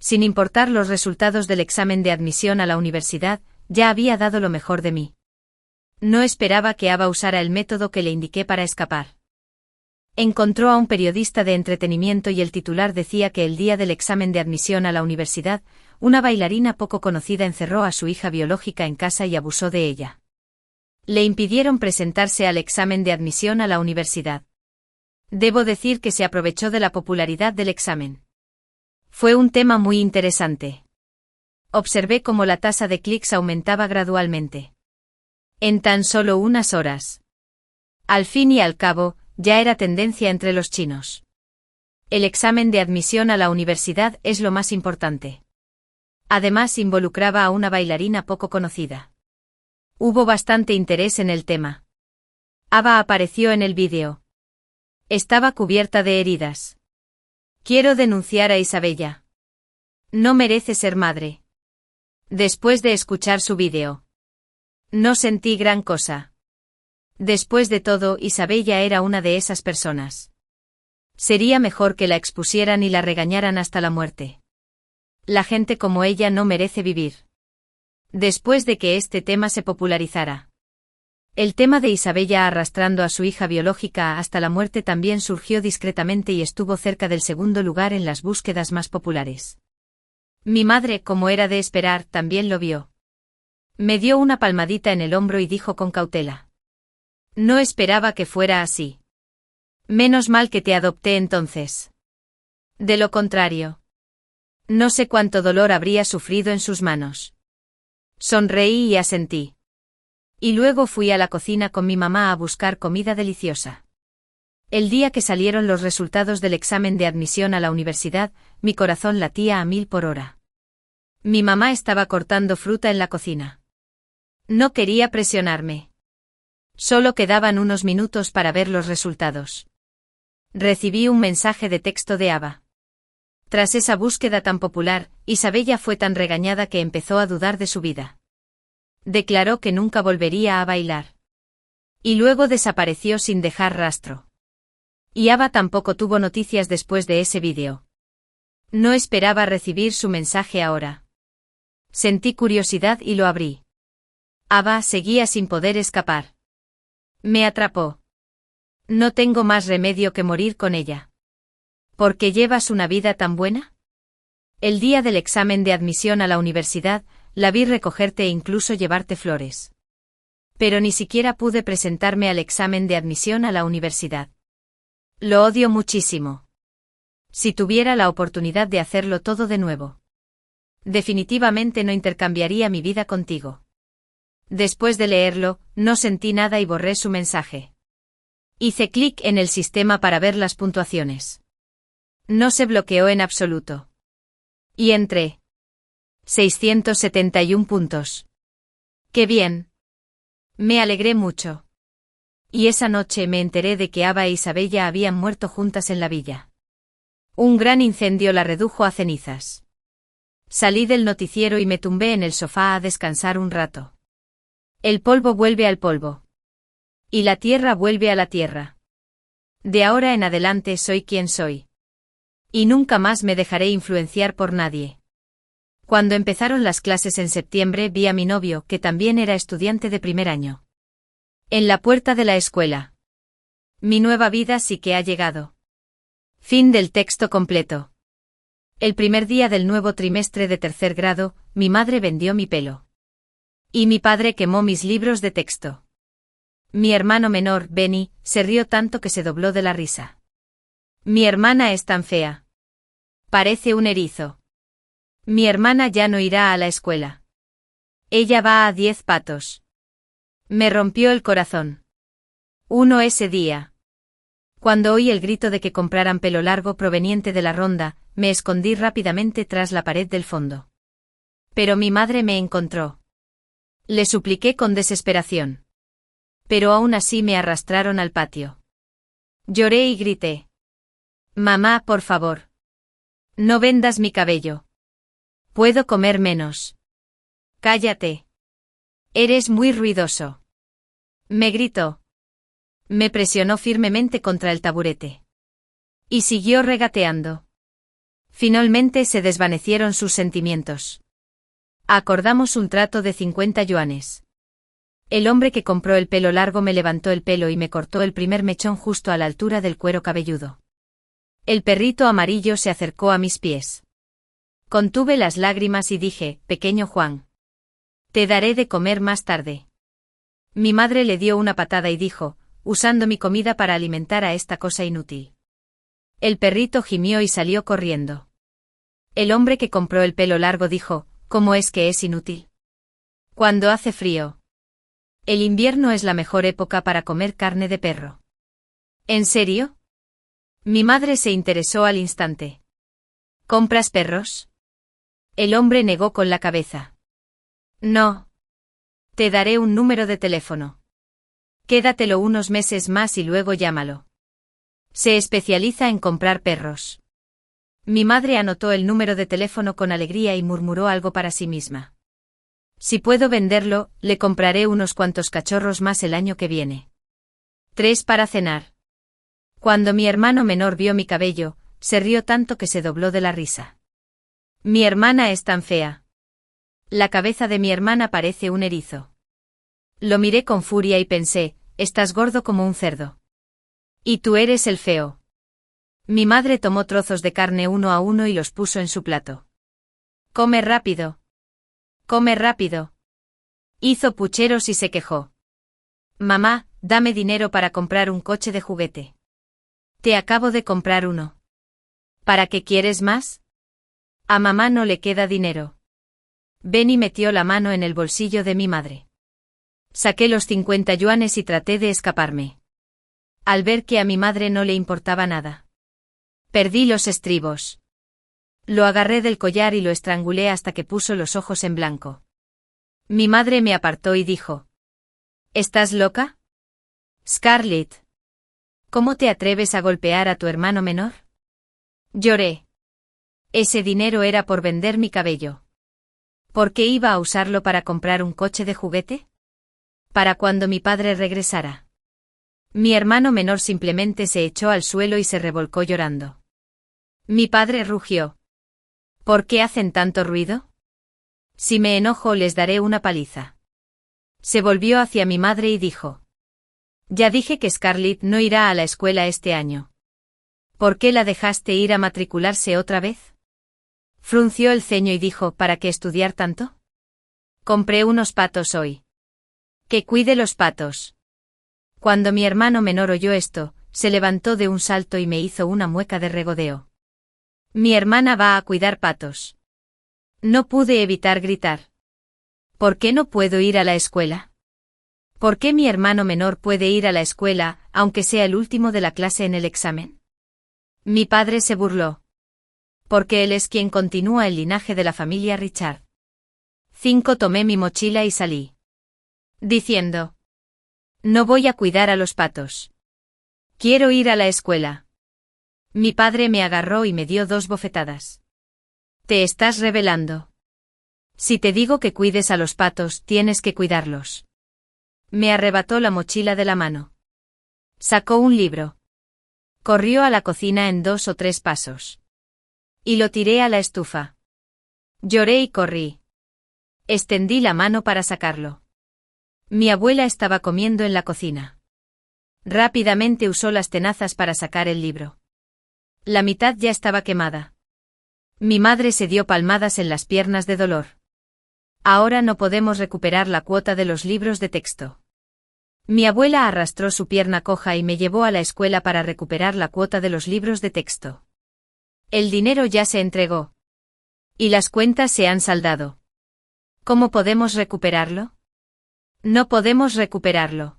[SPEAKER 1] Sin importar los resultados del examen de admisión a la universidad, ya había dado lo mejor de mí. No esperaba que Ava usara el método que le indiqué para escapar. Encontró a un periodista de entretenimiento y el titular decía que el día del examen de admisión a la universidad, una bailarina poco conocida encerró a su hija biológica en casa y abusó de ella. Le impidieron presentarse al examen de admisión a la universidad. Debo decir que se aprovechó de la popularidad del examen. Fue un tema muy interesante. Observé cómo la tasa de clics aumentaba gradualmente. En tan solo unas horas. Al fin y al cabo, ya era tendencia entre los chinos. El examen de admisión a la universidad es lo más importante. Además involucraba a una bailarina poco conocida. Hubo bastante interés en el tema. Ava apareció en el vídeo. Estaba cubierta de heridas. Quiero denunciar a Isabella. No merece ser madre. Después de escuchar su vídeo. No sentí gran cosa. Después de todo, Isabella era una de esas personas. Sería mejor que la expusieran y la regañaran hasta la muerte. La gente como ella no merece vivir. Después de que este tema se popularizara. El tema de Isabella arrastrando a su hija biológica hasta la muerte también surgió discretamente y estuvo cerca del segundo lugar en las búsquedas más populares. Mi madre, como era de esperar, también lo vio. Me dio una palmadita en el hombro y dijo con cautela. No esperaba que fuera así. Menos mal que te adopté entonces. De lo contrario. No sé cuánto dolor habría sufrido en sus manos. Sonreí y asentí. Y luego fui a la cocina con mi mamá a buscar comida deliciosa. El día que salieron los resultados del examen de admisión a la universidad, mi corazón latía a 1000 por hora. Mi mamá estaba cortando fruta en la cocina. No quería presionarme. Solo quedaban unos minutos para ver los resultados. Recibí un mensaje de texto de Ava. Tras esa búsqueda tan popular, Isabella fue tan regañada que empezó a dudar de su vida. Declaró que nunca volvería a bailar. Y luego desapareció sin dejar rastro. Y Ava tampoco tuvo noticias después de ese vídeo. No esperaba recibir su mensaje ahora. Sentí curiosidad y lo abrí. Ava seguía sin poder escapar. Me atrapó. No tengo más remedio que morir con ella. ¿Por qué llevas una vida tan buena? El día del examen de admisión a la universidad, la vi recogerte e incluso llevarte flores. Pero ni siquiera pude presentarme al examen de admisión a la universidad. Lo odio muchísimo. Si tuviera la oportunidad de hacerlo todo de nuevo. Definitivamente no intercambiaría mi vida contigo. Después de leerlo, no sentí nada y borré su mensaje. Hice clic en el sistema para ver las puntuaciones. No se bloqueó en absoluto. Y entré. 671 puntos. ¡Qué bien! Me alegré mucho. Y esa noche me enteré de que Ava e Isabella habían muerto juntas en la villa. Un gran incendio la redujo a cenizas. Salí del noticiero y me tumbé en el sofá a descansar un rato. El polvo vuelve al polvo. Y la tierra vuelve a la tierra. De ahora en adelante soy quien soy. Y nunca más me dejaré influenciar por nadie. Cuando empezaron las clases en septiembre vi a mi novio, que también era estudiante de primer año. En la puerta de la escuela. Mi nueva vida sí que ha llegado. Fin del texto completo. El primer día del nuevo trimestre de tercer grado, mi madre vendió mi pelo. Y mi padre quemó mis libros de texto. Mi hermano menor, Benny, se rió tanto que se dobló de la risa. Mi hermana es tan fea. Parece un erizo. Mi hermana ya no irá a la escuela. Ella va a 10 patos. Me rompió el corazón. Uno ese día. Cuando oí el grito de que compraran pelo largo proveniente de la ronda, me escondí rápidamente tras la pared del fondo. Pero mi madre me encontró. Le supliqué con desesperación. Pero aún así me arrastraron al patio. Lloré y grité. Mamá, por favor. No vendas mi cabello. Puedo comer menos. Cállate. Eres muy ruidoso. Me gritó. Me presionó firmemente contra el taburete. Y siguió regateando. Finalmente se desvanecieron sus sentimientos. Acordamos un trato de 50 yuanes. El hombre que compró el pelo largo me levantó el pelo y me cortó el primer mechón justo a la altura del cuero cabelludo. El perrito amarillo se acercó a mis pies. Contuve las lágrimas y dije, pequeño Juan. Te daré de comer más tarde. Mi madre le dio una patada y dijo, usando mi comida para alimentar a esta cosa inútil. El perrito gimió y salió corriendo. El hombre que compró el pelo largo dijo, ¿cómo es que es inútil? Cuando hace frío. El invierno es la mejor época para comer carne de perro. ¿En serio? Mi madre se interesó al instante. ¿Compras perros? El hombre negó con la cabeza. No. Te daré un número de teléfono. Quédatelo unos meses más y luego llámalo. Se especializa en comprar perros. Mi madre anotó el número de teléfono con alegría y murmuró algo para sí misma. Si puedo venderlo, le compraré unos cuantos cachorros más el año que viene. 3 para cenar. Cuando mi hermano menor vio mi cabello, se rió tanto que se dobló de la risa. Mi hermana es tan fea. La cabeza de mi hermana parece un erizo. Lo miré con furia y pensé, estás gordo como un cerdo. Y tú eres el feo. Mi madre tomó trozos de carne uno a uno y los puso en su plato. Come rápido. Come rápido. Hizo pucheros y se quejó. Mamá, dame dinero para comprar un coche de juguete. Te acabo de comprar uno. ¿Para qué quieres más? A mamá no le queda dinero. Benny metió la mano en el bolsillo de mi madre. Saqué los 50 yuanes y traté de escaparme. Al ver que a mi madre no le importaba nada. Perdí los estribos. Lo agarré del collar y lo estrangulé hasta que puso los ojos en blanco. Mi madre me apartó y dijo. ¿Estás loca? Scarlett. ¿Cómo te atreves a golpear a tu hermano menor? Lloré. Ese dinero era por vender mi cabello. ¿Por qué iba a usarlo para comprar un coche de juguete? Para cuando mi padre regresara. Mi hermano menor simplemente se echó al suelo y se revolcó llorando. Mi padre rugió. ¿Por qué hacen tanto ruido? Si me enojo les daré una paliza. Se volvió hacia mi madre y dijo. Ya dije que Scarlett no irá a la escuela este año. ¿Por qué la dejaste ir a matricularse otra vez? Frunció el ceño y dijo, ¿para qué estudiar tanto? Compré unos patos hoy. Que cuide los patos. Cuando mi hermano menor oyó esto, se levantó de un salto y me hizo una mueca de regodeo. Mi hermana va a cuidar patos. No pude evitar gritar. ¿Por qué no puedo ir a la escuela? ¿Por qué mi hermano menor puede ir a la escuela, aunque sea el último de la clase en el examen? Mi padre se burló. Porque él es quien continúa el linaje de la familia Richard. 5 Tomé mi mochila y salí. Diciendo. No voy a cuidar a los patos. Quiero ir a la escuela. Mi padre me agarró y me dio 2 bofetadas. Te estás rebelando. Si te digo que cuides a los patos, tienes que cuidarlos. Me arrebató la mochila de la mano. Sacó un libro. Corrió a la cocina en 2 o 3 pasos. Y lo tiré a la estufa. Lloré y corrí. Extendí la mano para sacarlo. Mi abuela estaba comiendo en la cocina. Rápidamente usó las tenazas para sacar el libro. La mitad ya estaba quemada. Mi madre se dio palmadas en las piernas de dolor. Ahora no podemos recuperar la cuota de los libros de texto. Mi abuela arrastró su pierna coja y me llevó a la escuela para recuperar la cuota de los libros de texto. El dinero ya se entregó. Y las cuentas se han saldado. ¿Cómo podemos recuperarlo? No podemos recuperarlo.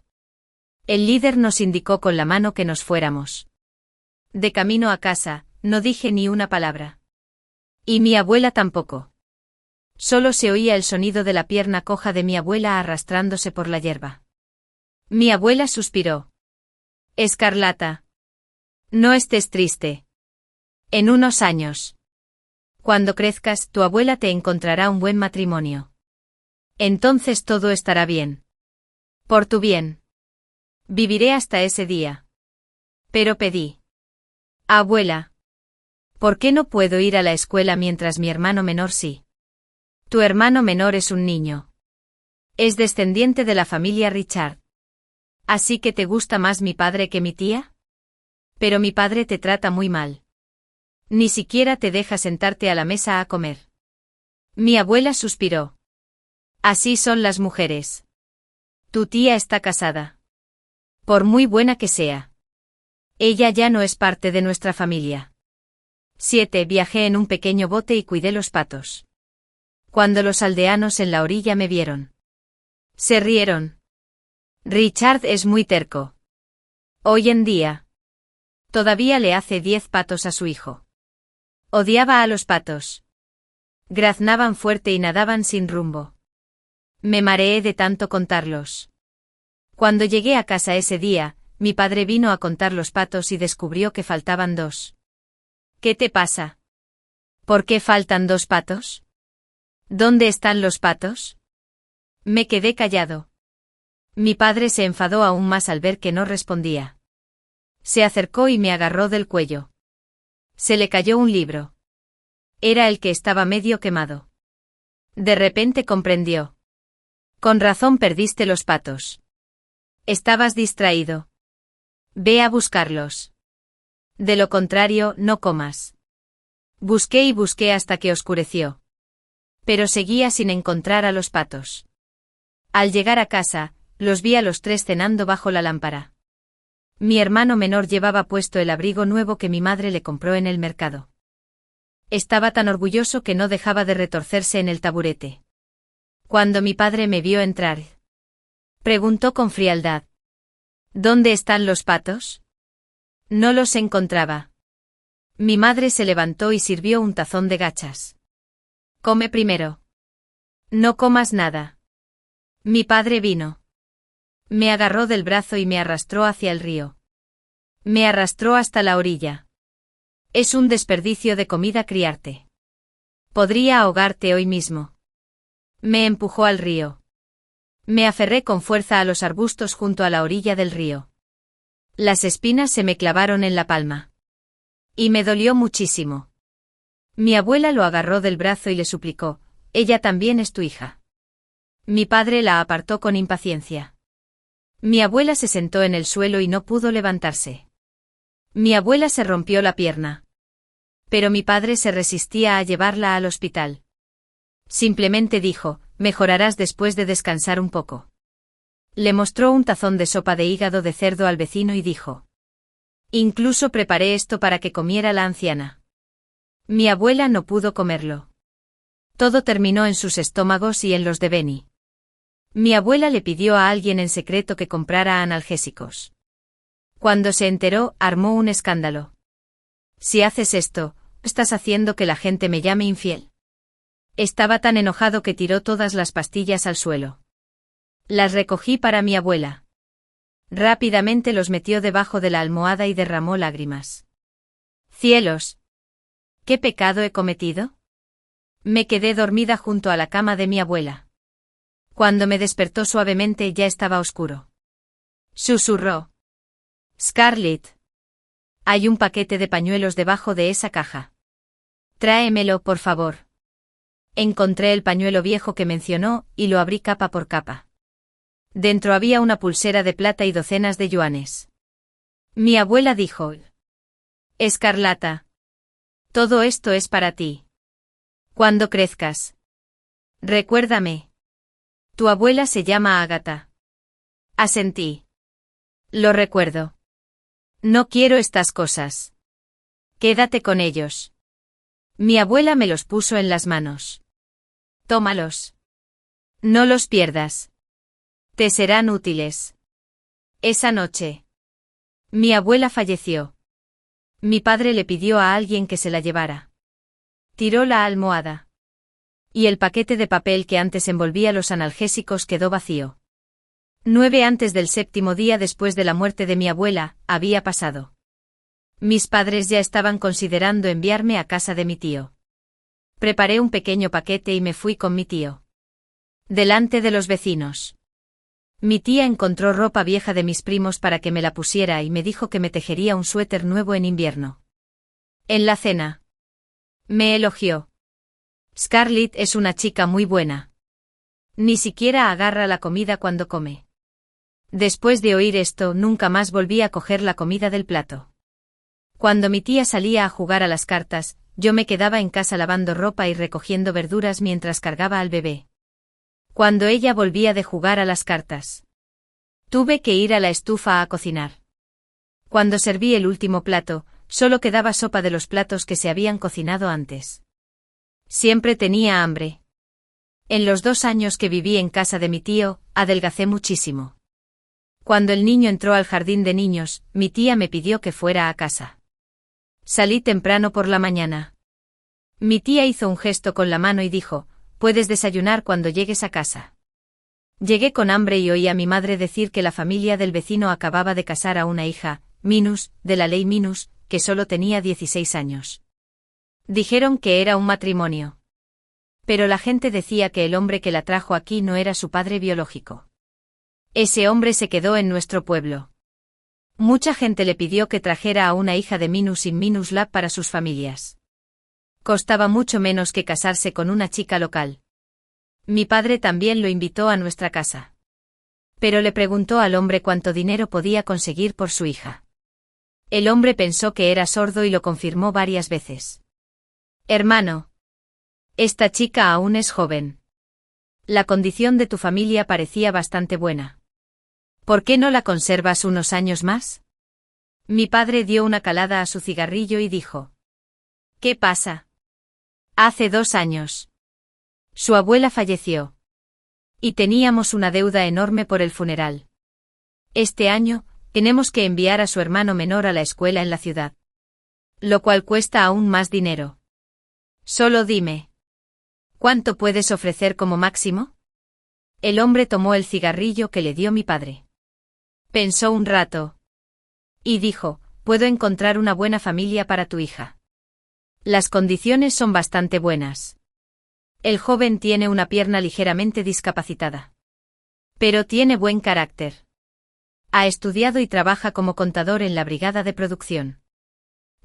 [SPEAKER 1] El líder nos indicó con la mano que nos fuéramos. De camino a casa, no dije ni una palabra. Y mi abuela tampoco. Solo se oía el sonido de la pierna coja de mi abuela arrastrándose por la hierba. Mi abuela suspiró. Escarlata. No estés triste. En unos años. Cuando crezcas, tu abuela te encontrará un buen matrimonio. Entonces todo estará bien. Por tu bien. Viviré hasta ese día. Pero pedí. Abuela. ¿Por qué no puedo ir a la escuela mientras mi hermano menor sí? Tu hermano menor es un niño. Es descendiente de la familia Richard. ¿Así que te gusta más mi padre que mi tía? Pero mi padre te trata muy mal. Ni siquiera te deja sentarte a la mesa a comer. Mi abuela suspiró. Así son las mujeres. Tu tía está casada. Por muy buena que sea. Ella ya no es parte de nuestra familia. 7. Viajé en un pequeño bote y cuidé los patos. Cuando los aldeanos en la orilla me vieron. Se rieron. Richard es muy terco. Hoy en día. Todavía le hace 10 patos a su hijo. Odiaba a los patos. Graznaban fuerte y nadaban sin rumbo. Me mareé de tanto contarlos. Cuando llegué a casa ese día, mi padre vino a contar los patos y descubrió que faltaban 2. ¿Qué te pasa? ¿Por qué faltan 2 patos? ¿Dónde están los patos? Me quedé callado. Mi padre se enfadó aún más al ver que no respondía. Se acercó y me agarró del cuello. Se le cayó un libro. Era el que estaba medio quemado. De repente comprendió. Con razón perdiste los patos. Estabas distraído. Ve a buscarlos. De lo contrario, no comas. Busqué y busqué hasta que oscureció. Pero seguía sin encontrar a los patos. Al llegar a casa, los vi a los 3 cenando bajo la lámpara. Mi hermano menor llevaba puesto el abrigo nuevo que mi madre le compró en el mercado. Estaba tan orgulloso que no dejaba de retorcerse en el taburete. Cuando mi padre me vio entrar, preguntó con frialdad. ¿Dónde están los patos? No los encontraba. Mi madre se levantó y sirvió un tazón de gachas. Come primero. No comas nada. Mi padre vino. Me agarró del brazo y me arrastró hacia el río. Me arrastró hasta la orilla. Es un desperdicio de comida criarte. Podría ahogarte hoy mismo. Me empujó al río. Me aferré con fuerza a los arbustos junto a la orilla del río. Las espinas se me clavaron en la palma. Y me dolió muchísimo. Mi abuela lo agarró del brazo y le suplicó, ella también es tu hija. Mi padre la apartó con impaciencia. Mi abuela se sentó en el suelo y no pudo levantarse. Mi abuela se rompió la pierna. Pero mi padre se resistía a llevarla al hospital. Simplemente dijo, mejorarás después de descansar un poco. Le mostró un tazón de sopa de hígado de cerdo al vecino y dijo. Incluso preparé esto para que comiera la anciana. Mi abuela no pudo comerlo. Todo terminó en sus estómagos y en los de Benny. Mi abuela le pidió a alguien en secreto que comprara analgésicos. Cuando se enteró, armó un escándalo. Si haces esto, estás haciendo que la gente me llame infiel. Estaba tan enojado que tiró todas las pastillas al suelo. Las recogí para mi abuela. Rápidamente los metió debajo de la almohada y derramó lágrimas. ¡Cielos! ¿Qué pecado he cometido? Me quedé dormida junto a la cama de mi abuela. Cuando me despertó suavemente ya estaba oscuro. Susurró. Scarlett. Hay un paquete de pañuelos debajo de esa caja. Tráemelo, por favor. Encontré el pañuelo viejo que mencionó, y lo abrí capa por capa. Dentro había una pulsera de plata y docenas de yuanes. Mi abuela dijo: Escarlata. Todo esto es para ti. Cuando crezcas. Recuérdame. Tu abuela se llama Ágata. Asentí. Lo recuerdo. No quiero estas cosas. Quédate con ellos. Mi abuela me los puso en las manos. Tómalos. No los pierdas. Te serán útiles. Esa noche. Mi abuela falleció. Mi padre le pidió a alguien que se la llevara. Tiró la almohada. Y el paquete de papel que antes envolvía los analgésicos quedó vacío. 9 antes del 7º día después de la muerte de mi abuela, había pasado. Mis padres ya estaban considerando enviarme a casa de mi tío. Preparé un pequeño paquete y me fui con mi tío. Delante de los vecinos. Mi tía encontró ropa vieja de mis primos para que me la pusiera y me dijo que me tejería un suéter nuevo en invierno. En la cena. Me elogió. Scarlett es una chica muy buena. Ni siquiera agarra la comida cuando come. Después de oír esto, nunca más volví a coger la comida del plato. Cuando mi tía salía a jugar a las cartas, yo me quedaba en casa lavando ropa y recogiendo verduras mientras cargaba al bebé. Cuando ella volvía de jugar a las cartas, tuve que ir a la estufa a cocinar. Cuando serví el último plato, solo quedaba sopa de los platos que se habían cocinado antes. Siempre tenía hambre. En los 2 años que viví en casa de mi tío, adelgacé muchísimo. Cuando el niño entró al jardín de niños, mi tía me pidió que fuera a casa. Salí temprano por la mañana. Mi tía hizo un gesto con la mano y dijo: puedes desayunar cuando llegues a casa. Llegué con hambre y oí a mi madre decir que la familia del vecino acababa de casar a una hija, Minus, de la ley Minus, que solo tenía 16 años. Dijeron que era un matrimonio. Pero la gente decía que el hombre que la trajo aquí no era su padre biológico. Ese hombre se quedó en nuestro pueblo. Mucha gente le pidió que trajera a una hija de Minus in Minus Lab para sus familias. Costaba mucho menos que casarse con una chica local. Mi padre también lo invitó a nuestra casa. Pero le preguntó al hombre cuánto dinero podía conseguir por su hija. El hombre pensó que era sordo y lo confirmó varias veces. Hermano. Esta chica aún es joven. La condición de tu familia parecía bastante buena. ¿Por qué no la conservas unos años más? Mi padre dio una calada a su cigarrillo y dijo: ¿qué pasa? Hace 2 años. Su abuela falleció. Y teníamos una deuda enorme por el funeral. Este año, tenemos que enviar a su hermano menor a la escuela en la ciudad. Lo cual cuesta aún más dinero. Solo dime. ¿Cuánto puedes ofrecer como máximo? El hombre tomó el cigarrillo que le dio mi padre. Pensó un rato. Y dijo: puedo encontrar una buena familia para tu hija. Las condiciones son bastante buenas. El joven tiene una pierna ligeramente discapacitada. Pero tiene buen carácter. Ha estudiado y trabaja como contador en la brigada de producción.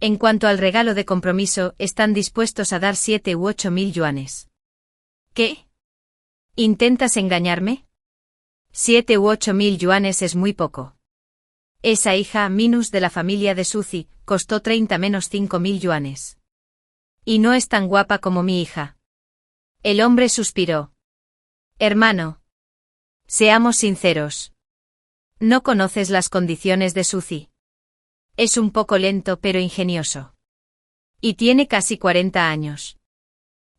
[SPEAKER 1] En cuanto al regalo de compromiso, están dispuestos a dar 7 u 8 mil yuanes. ¿Qué? ¿Intentas engañarme? 7 u 8 mil yuanes es muy poco. Esa hija, Minus de la familia de Suzy, costó 30 menos 5 mil yuanes. Y no es tan guapa como mi hija. El hombre suspiró. Hermano. Seamos sinceros. No conoces las condiciones de Suzy. Es un poco lento pero ingenioso. Y tiene casi 40 años.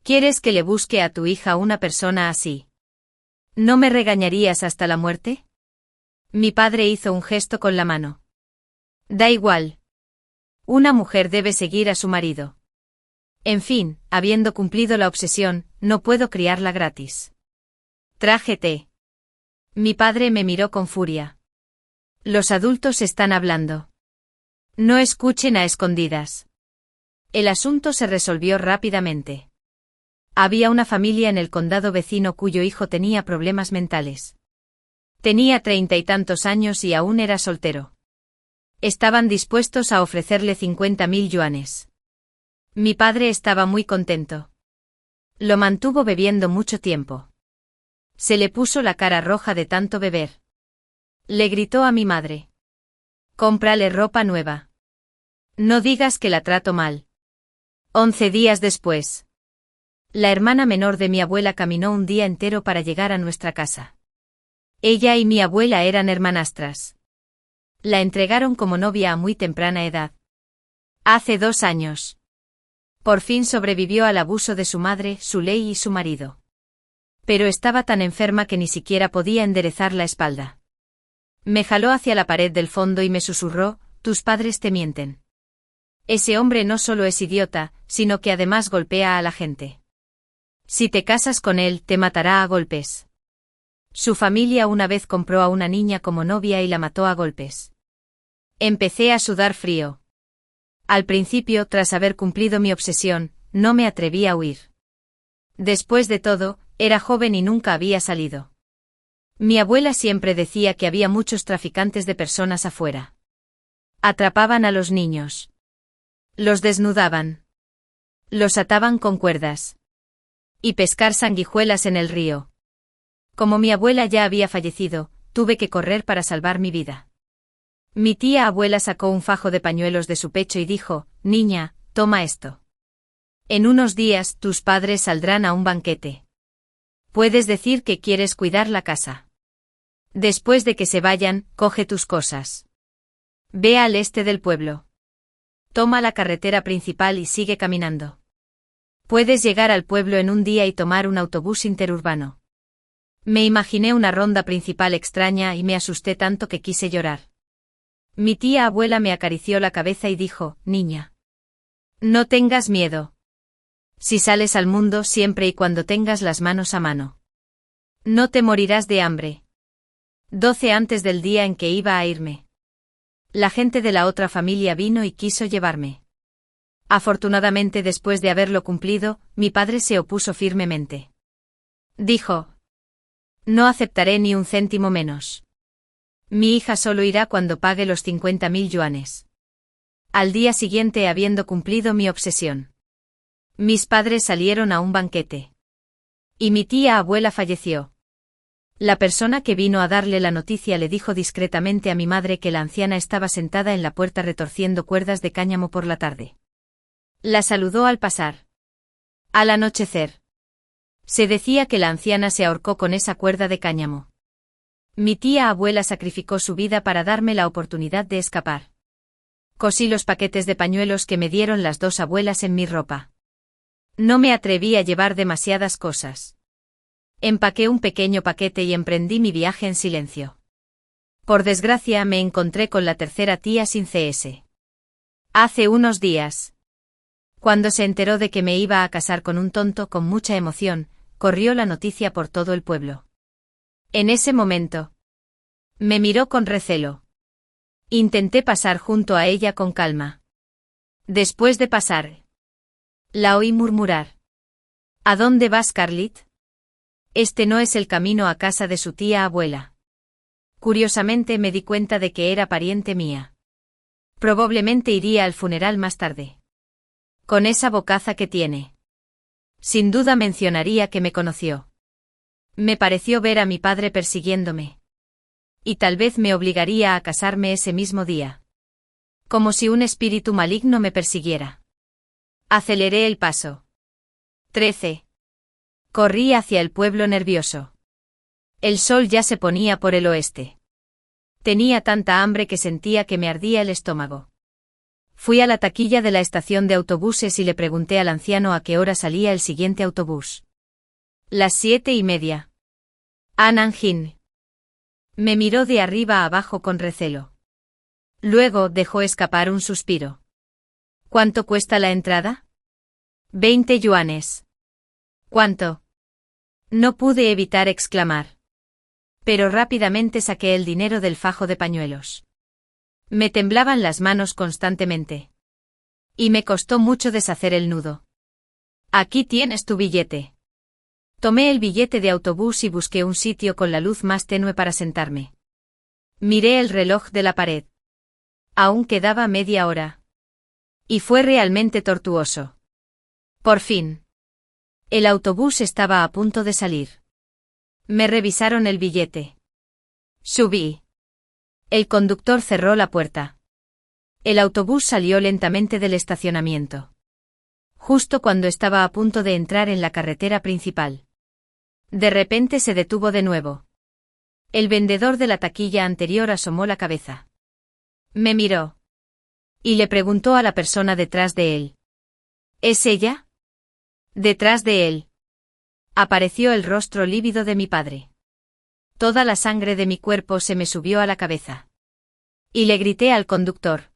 [SPEAKER 1] ¿Quieres que le busque a tu hija una persona así? ¿No me regañarías hasta la muerte? Mi padre hizo un gesto con la mano. Da igual. Una mujer debe seguir a su marido. En fin, habiendo cumplido la obsesión, no puedo criarla gratis. Traje té. Mi padre me miró con furia. Los adultos están hablando. No escuchen a escondidas. El asunto se resolvió rápidamente. Había una familia en el condado vecino cuyo hijo tenía problemas mentales. Tenía 30 y tantos años y aún era soltero. Estaban dispuestos a ofrecerle 50 mil yuanes. Mi padre estaba muy contento. Lo mantuvo bebiendo mucho tiempo. Se le puso la cara roja de tanto beber. Le gritó a mi madre. Cómprale ropa nueva. No digas que la trato mal. 11 días después. La hermana menor de mi abuela caminó un día entero para llegar a nuestra casa. Ella y mi abuela eran hermanastras. La entregaron como novia a muy temprana edad. Hace 2 años. Por fin sobrevivió al abuso de su madre, Suley y su marido. Pero estaba tan enferma que ni siquiera podía enderezar la espalda. Me jaló hacia la pared del fondo y me susurró, tus padres te mienten. Ese hombre no solo es idiota, sino que además golpea a la gente. Si te casas con él, te matará a golpes. Su familia una vez compró a una niña como novia y la mató a golpes. Empecé a sudar frío. Al principio, tras haber cumplido mi obsesión, no me atreví a huir. Después de todo, era joven y nunca había salido. Mi abuela siempre decía que había muchos traficantes de personas afuera. Atrapaban a los niños. Los desnudaban. Los ataban con cuerdas. Y pescar sanguijuelas en el río. Como mi abuela ya había fallecido, tuve que correr para salvar mi vida. Mi tía abuela sacó un fajo de pañuelos de su pecho y dijo, niña, toma esto. En unos días tus padres saldrán a un banquete. Puedes decir que quieres cuidar la casa. Después de que se vayan, coge tus cosas. Ve al este del pueblo. Toma la carretera principal y sigue caminando. Puedes llegar al pueblo en un día y tomar un autobús interurbano. Me imaginé una ronda principal extraña y me asusté tanto que quise llorar. Mi tía abuela me acarició la cabeza y dijo, niña. No tengas miedo. Si sales al mundo siempre y cuando tengas las manos a mano. No te morirás de hambre. 12 antes del día en que iba a irme. La gente de la otra familia vino y quiso llevarme. Afortunadamente después de haberlo cumplido, mi padre se opuso firmemente. Dijo. No aceptaré ni un céntimo menos. Mi hija solo irá cuando pague los 50.000 yuanes. Al día siguiente habiendo cumplido mi obsesión. Mis padres salieron a un banquete. Y mi tía abuela falleció. La persona que vino a darle la noticia le dijo discretamente a mi madre que la anciana estaba sentada en la puerta retorciendo cuerdas de cáñamo por la tarde. La saludó al pasar. Al anochecer. Se decía que la anciana se ahorcó con esa cuerda de cáñamo. Mi tía abuela sacrificó su vida para darme la oportunidad de escapar. Cosí los paquetes de pañuelos que me dieron las 2 abuelas en mi ropa. No me atreví a llevar demasiadas cosas. Empaqué un pequeño paquete y emprendí mi viaje en silencio. Por desgracia me encontré con la tercera tía sin CS. Hace unos días. Cuando se enteró de que me iba a casar con un tonto con mucha emoción, corrió la noticia por todo el pueblo. En ese momento. Me miró con recelo. Intenté pasar junto a ella con calma. Después de pasar. La oí murmurar. ¿A dónde vas, Carlit? Este no es el camino a casa de su tía abuela. Curiosamente me di cuenta de que era pariente mía. Probablemente iría al funeral más tarde. Con esa bocaza que tiene. Sin duda mencionaría que me conoció. Me pareció ver a mi padre persiguiéndome. Y tal vez me obligaría a casarme ese mismo día. Como si un espíritu maligno me persiguiera. Aceleré el paso. 13. Corrí hacia el pueblo nervioso. El sol ya se ponía por el oeste. Tenía tanta hambre que sentía que me ardía el estómago. Fui a la taquilla de la estación de autobuses y le pregunté al anciano a qué hora salía el siguiente autobús. Las 7:30. A Nanjing. Me miró de arriba a abajo con recelo. Luego dejó escapar un suspiro. ¿Cuánto cuesta la entrada? 20 yuanes. ¿Cuánto? No pude evitar exclamar. Pero rápidamente saqué el dinero del fajo de pañuelos. Me temblaban las manos constantemente. Y me costó mucho deshacer el nudo. Aquí tienes tu billete. Tomé el billete de autobús y busqué un sitio con la luz más tenue para sentarme. Miré el reloj de la pared. Aún quedaba media hora. Y fue realmente tortuoso. Por fin. El autobús estaba a punto de salir. Me revisaron el billete. Subí. El conductor cerró la puerta. El autobús salió lentamente del estacionamiento. Justo cuando estaba a punto de entrar en la carretera principal. De repente se detuvo de nuevo. El vendedor de la taquilla anterior asomó la cabeza. Me miró. Y le preguntó a la persona detrás de él. ¿Es ella? Detrás de él. Apareció el rostro lívido de mi padre. Toda la sangre de mi cuerpo se me subió a la cabeza. Y le grité al conductor.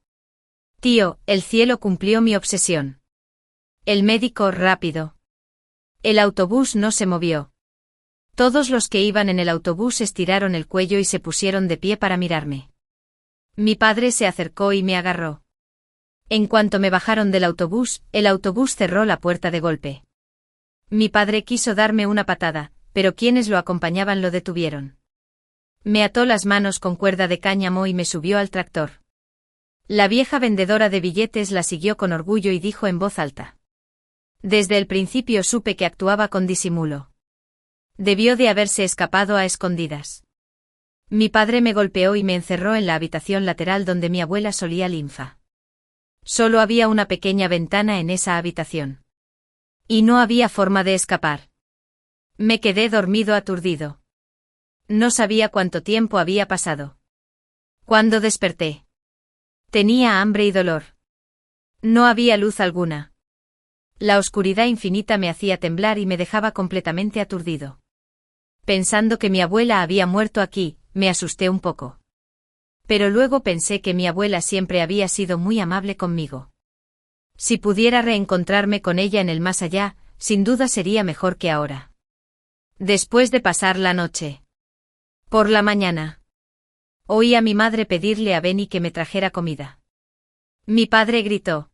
[SPEAKER 1] Tío, el cielo cumplió mi obsesión. El médico rápido. El autobús no se movió. Todos los que iban en el autobús estiraron el cuello y se pusieron de pie para mirarme. Mi padre se acercó y me agarró. En cuanto me bajaron del autobús, el autobús cerró la puerta de golpe. Mi padre quiso darme una patada, pero quienes lo acompañaban lo detuvieron. Me ató las manos con cuerda de cáñamo y me subió al tractor. La vieja vendedora de billetes la siguió con orgullo y dijo en voz alta. Desde el principio supe que actuaba con disimulo. Debió de haberse escapado a escondidas. Mi padre me golpeó y me encerró en la habitación lateral donde mi abuela solía linfa. Solo había una pequeña ventana en esa habitación. Y no había forma de escapar. Me quedé dormido aturdido. No sabía cuánto tiempo había pasado. Cuando desperté. Tenía hambre y dolor. No había luz alguna. La oscuridad infinita me hacía temblar y me dejaba completamente aturdido. Pensando que mi abuela había muerto aquí, me asusté un poco. Pero luego pensé que mi abuela siempre había sido muy amable conmigo. Si pudiera reencontrarme con ella en el más allá, sin duda sería mejor que ahora. Después de pasar la noche. Por la mañana. Oí a mi madre pedirle a Benny que me trajera comida. Mi padre gritó.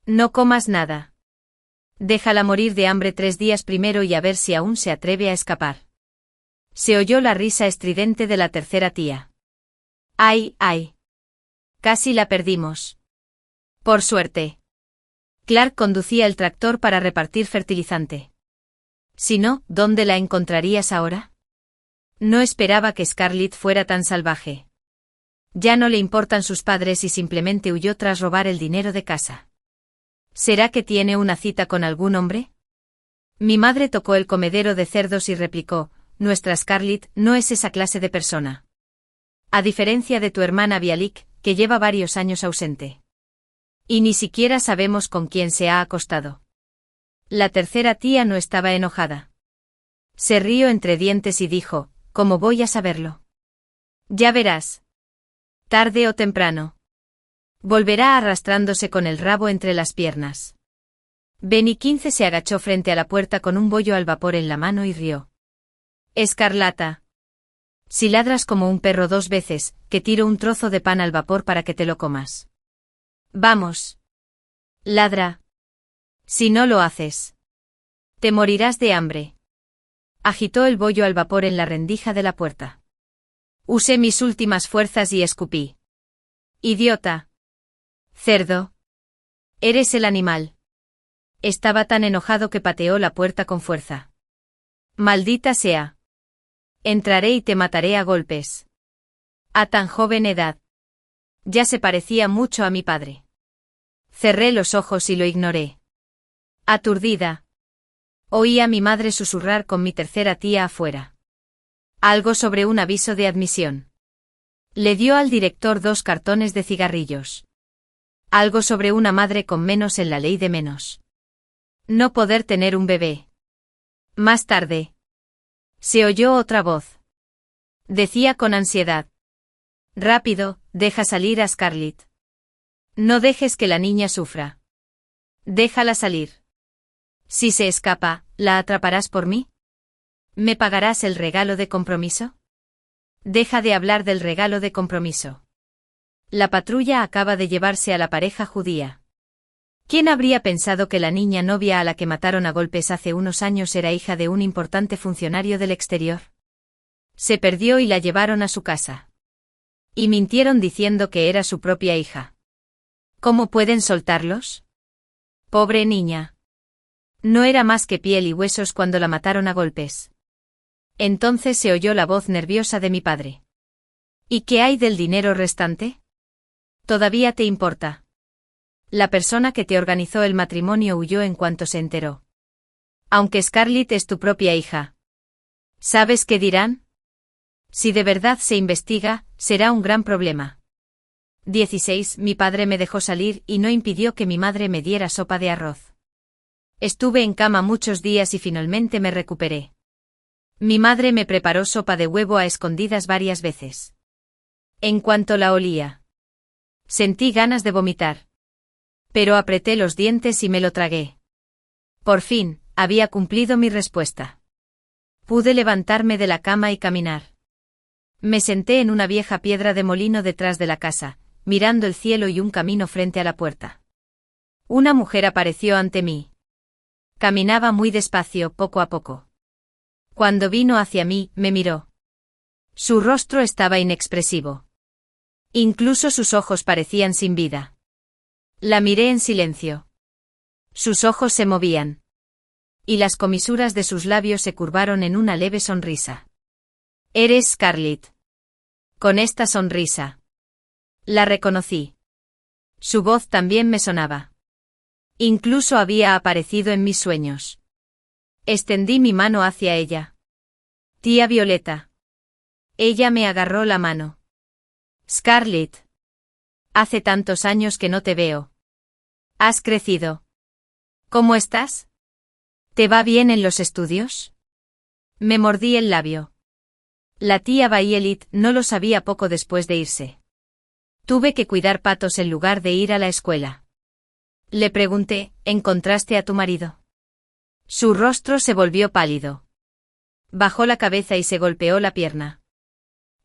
[SPEAKER 1] No comas nada. Déjala morir de hambre 3 días primero y a ver si aún se atreve a escapar. Se oyó la risa estridente de la tercera tía. ¡Ay, ay! Casi la perdimos. Por suerte. Clark conducía el tractor para repartir fertilizante. Si no, ¿dónde la encontrarías ahora? No esperaba que Scarlett fuera tan salvaje. Ya no le importan sus padres y simplemente huyó tras robar el dinero de casa. ¿Será que tiene una cita con algún hombre? Mi madre tocó el comedero de cerdos y replicó, nuestra Scarlett no es esa clase de persona. A diferencia de tu hermana Bialik, que lleva varios años ausente. Y ni siquiera sabemos con quién se ha acostado. La tercera tía no estaba enojada. Se rió entre dientes y dijo, ¿cómo voy a saberlo? Ya verás. Tarde o temprano. Volverá arrastrándose con el rabo entre las piernas. Benny 15 se agachó frente a la puerta con un bollo al vapor en la mano y rió. Escarlata. Si ladras como un perro 2 veces, que tiro un trozo de pan al vapor para que te lo comas. Vamos. Ladra. Si no lo haces. Te morirás de hambre. Agitó el bollo al vapor en la rendija de la puerta. Usé mis últimas fuerzas y escupí. Idiota. Cerdo. Eres el animal. Estaba tan enojado que pateó la puerta con fuerza. Maldita sea. Entraré y te mataré a golpes. A tan joven edad. Ya se parecía mucho a mi padre. Cerré los ojos y lo ignoré. Aturdida. Oí a mi madre susurrar con mi tercera tía afuera. Algo sobre un aviso de admisión. Le dio al director 2 cartones de cigarrillos. Algo sobre una madre con menos en la ley de menos. No poder tener un bebé. Más tarde. Se oyó otra voz. Decía con ansiedad. Rápido, deja salir a Scarlett. No dejes que la niña sufra. Déjala salir. Si se escapa, ¿la atraparás por mí? ¿Me pagarás el regalo de compromiso? Deja de hablar del regalo de compromiso. La patrulla acaba de llevarse a la pareja judía. ¿Quién habría pensado que la niña novia a la que mataron a golpes hace unos años era hija de un importante funcionario del exterior? Se perdió y la llevaron a su casa. Y mintieron diciendo que era su propia hija. ¿Cómo pueden soltarlos? Pobre niña. No era más que piel y huesos cuando la mataron a golpes. Entonces se oyó la voz nerviosa de mi padre. ¿Y qué hay del dinero restante? ¿Todavía te importa? La persona que te organizó el matrimonio huyó en cuanto se enteró. Aunque Scarlett es tu propia hija. ¿Sabes qué dirán? Si de verdad se investiga, será un gran problema. 16. Mi padre me dejó salir y no impidió que mi madre me diera sopa de arroz. Estuve en cama muchos días y finalmente me recuperé. Mi madre me preparó sopa de huevo a escondidas varias veces. En cuanto la olía, sentí ganas de vomitar. Pero apreté los dientes y me lo tragué. Por fin, había cumplido mi respuesta. Pude levantarme de la cama y caminar. Me senté en una vieja piedra de molino detrás de la casa, mirando el cielo y un camino frente a la puerta. Una mujer apareció ante mí. Caminaba muy despacio, poco a poco. Cuando vino hacia mí, me miró. Su rostro estaba inexpresivo. Incluso sus ojos parecían sin vida. La miré en silencio. Sus ojos se movían. Y las comisuras de sus labios se curvaron en una leve sonrisa. «Eres Scarlett». Con esta sonrisa. La reconocí. Su voz también me sonaba. Incluso había aparecido en mis sueños. Extendí mi mano hacia ella. «Tía Violeta». Ella me agarró la mano. «Scarlett. Hace tantos años que no te veo. Has crecido. ¿Cómo estás? ¿Te va bien en los estudios?» Me mordí el labio. La tía Violet no lo sabía poco después de irse. Tuve que cuidar patos en lugar de ir a la escuela. Le pregunté, ¿encontraste a tu marido? Su rostro se volvió pálido. Bajó la cabeza y se golpeó la pierna.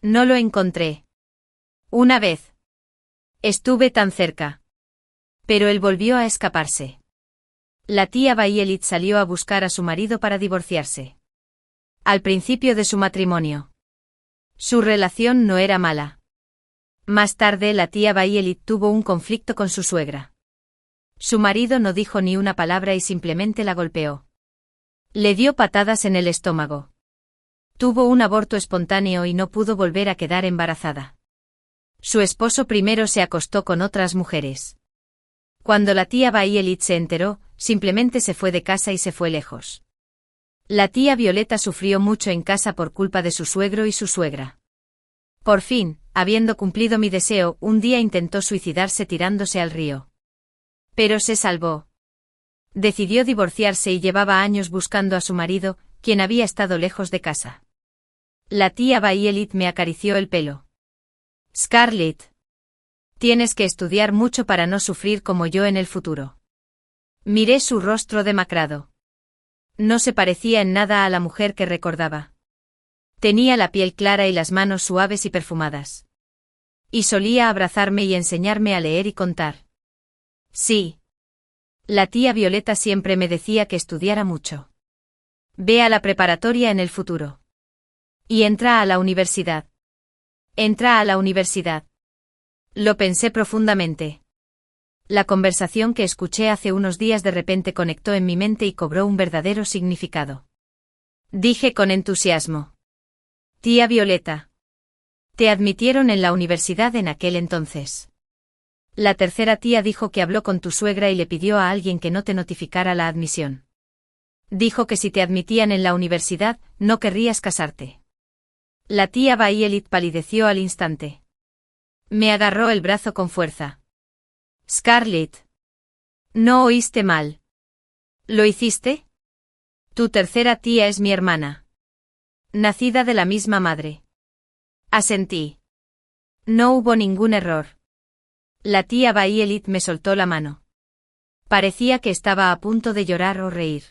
[SPEAKER 1] No lo encontré. Una vez. Estuve tan cerca. Pero él volvió a escaparse. La tía Violet salió a buscar a su marido para divorciarse. Al principio de su matrimonio. Su relación no era mala. Más tarde la tía Violet tuvo un conflicto con su suegra. Su marido no dijo ni una palabra y simplemente la golpeó. Le dio patadas en el estómago. Tuvo un aborto espontáneo y no pudo volver a quedar embarazada. Su esposo primero se acostó con otras mujeres. Cuando la tía Violet se enteró, simplemente se fue de casa y se fue lejos. La tía Violeta sufrió mucho en casa por culpa de su suegro y su suegra. Por fin, habiendo cumplido mi deseo, un día intentó suicidarse tirándose al río. Pero se salvó. Decidió divorciarse y llevaba años buscando a su marido, quien había estado lejos de casa. La tía Violet me acarició el pelo. «Scarlett. Tienes que estudiar mucho para no sufrir como yo en el futuro». Miré su rostro demacrado. No se parecía en nada a la mujer que recordaba. Tenía la piel clara y las manos suaves y perfumadas. Y solía abrazarme y enseñarme a leer y contar. Sí. La tía Violeta siempre me decía que estudiara mucho. Ve a la preparatoria en el futuro. Y entra a la universidad. Entra a la universidad. Lo pensé profundamente. La conversación que escuché hace unos días de repente conectó en mi mente y cobró un verdadero significado. Dije con entusiasmo. «Tía Violeta. Te admitieron en la universidad en aquel entonces». La tercera tía dijo que habló con tu suegra y le pidió a alguien que no te notificara la admisión. Dijo que si te admitían en la universidad, no querrías casarte. La tía Violet palideció al instante. Me agarró el brazo con fuerza. «Scarlett. No oíste mal. ¿Lo hiciste? Tu tercera tía es mi hermana. Nacida de la misma madre». Asentí. No hubo ningún error. La tía Violet me soltó la mano. Parecía que estaba a punto de llorar o reír.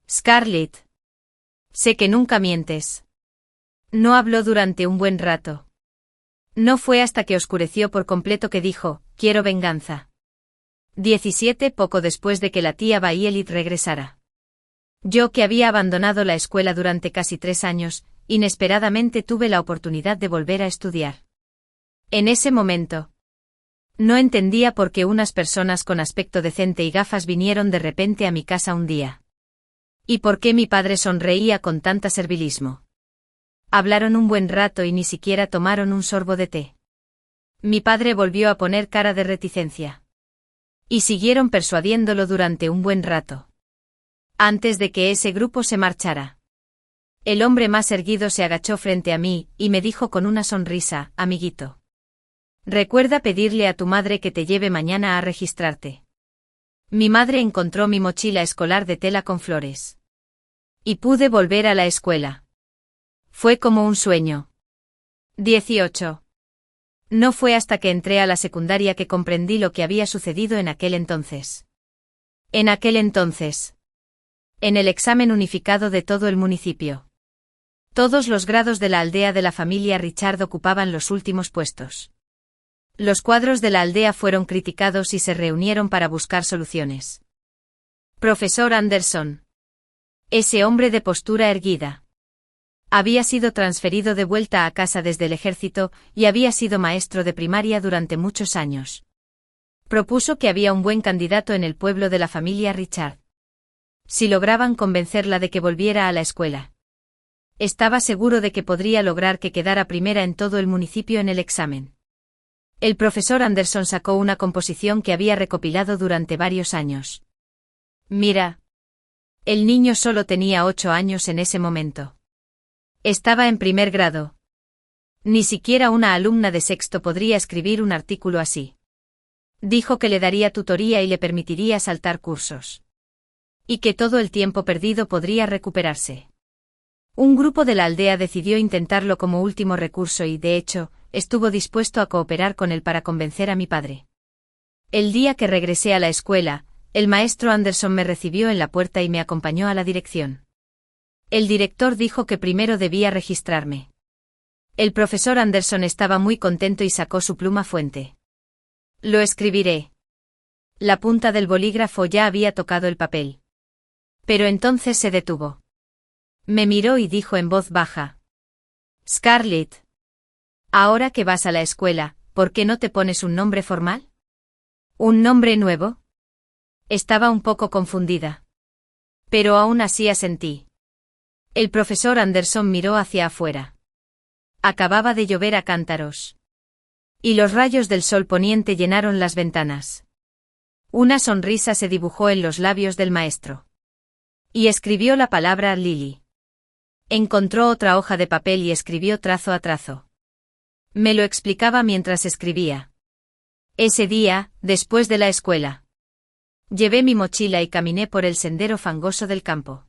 [SPEAKER 1] «Scarlett. Sé que nunca mientes». No habló durante un buen rato. No fue hasta que oscureció por completo que dijo, «Quiero venganza». 17. Poco después de que la tía Violet regresara. Yo que había abandonado la escuela durante casi 3 años, inesperadamente tuve la oportunidad de volver a estudiar. En ese momento. No entendía por qué unas personas con aspecto decente y gafas vinieron de repente a mi casa un día. Y por qué mi padre sonreía con tanta servilismo. Hablaron un buen rato y ni siquiera tomaron un sorbo de té. Mi padre volvió a poner cara de reticencia. Y siguieron persuadiéndolo durante un buen rato. Antes de que ese grupo se marchara. El hombre más erguido se agachó frente a mí, y me dijo con una sonrisa, amiguito. Recuerda pedirle a tu madre que te lleve mañana a registrarte. Mi madre encontró mi mochila escolar de tela con flores. Y pude volver a la escuela. Fue como un sueño. 18. No fue hasta que entré a la secundaria que comprendí lo que había sucedido en aquel entonces. En aquel entonces. En el examen unificado de todo el municipio. Todos los grados de la aldea de la familia Richard ocupaban los últimos puestos. Los cuadros de la aldea fueron criticados y se reunieron para buscar soluciones. Profesor Anderson. Ese hombre de postura erguida. Había sido transferido de vuelta a casa desde el ejército y había sido maestro de primaria durante muchos años. Propuso que había un buen candidato en el pueblo de la familia Richard. Si lograban convencerla de que volviera a la escuela. Estaba seguro de que podría lograr que quedara primera en todo el municipio en el examen. El profesor Anderson sacó una composición que había recopilado durante varios años. Mira. El niño solo tenía 8 años en ese momento. Estaba en primer grado. Ni siquiera una alumna de sexto podría escribir un artículo así. Dijo que le daría tutoría y le permitiría saltar cursos. Y que todo el tiempo perdido podría recuperarse. Un grupo de la aldea decidió intentarlo como último recurso y, de hecho, estuvo dispuesto a cooperar con él para convencer a mi padre. El día que regresé a la escuela, el maestro Anderson me recibió en la puerta y me acompañó a la dirección. El director dijo que primero debía registrarme. El profesor Anderson estaba muy contento y sacó su pluma fuente. Lo escribiré. La punta del bolígrafo ya había tocado el papel. Pero entonces se detuvo. Me miró y dijo en voz baja. Scarlett. Ahora que vas a la escuela, ¿por qué no te pones un nombre formal? ¿Un nombre nuevo? Estaba un poco confundida. Pero aún así asentí. El profesor Anderson miró hacia afuera. Acababa de llover a cántaros. Y los rayos del sol poniente llenaron las ventanas. Una sonrisa se dibujó en los labios del maestro. Y escribió la palabra Lily. Encontró otra hoja de papel y escribió trazo a trazo. Me lo explicaba mientras escribía. Ese día, después de la escuela. Llevé mi mochila y caminé por el sendero fangoso del campo.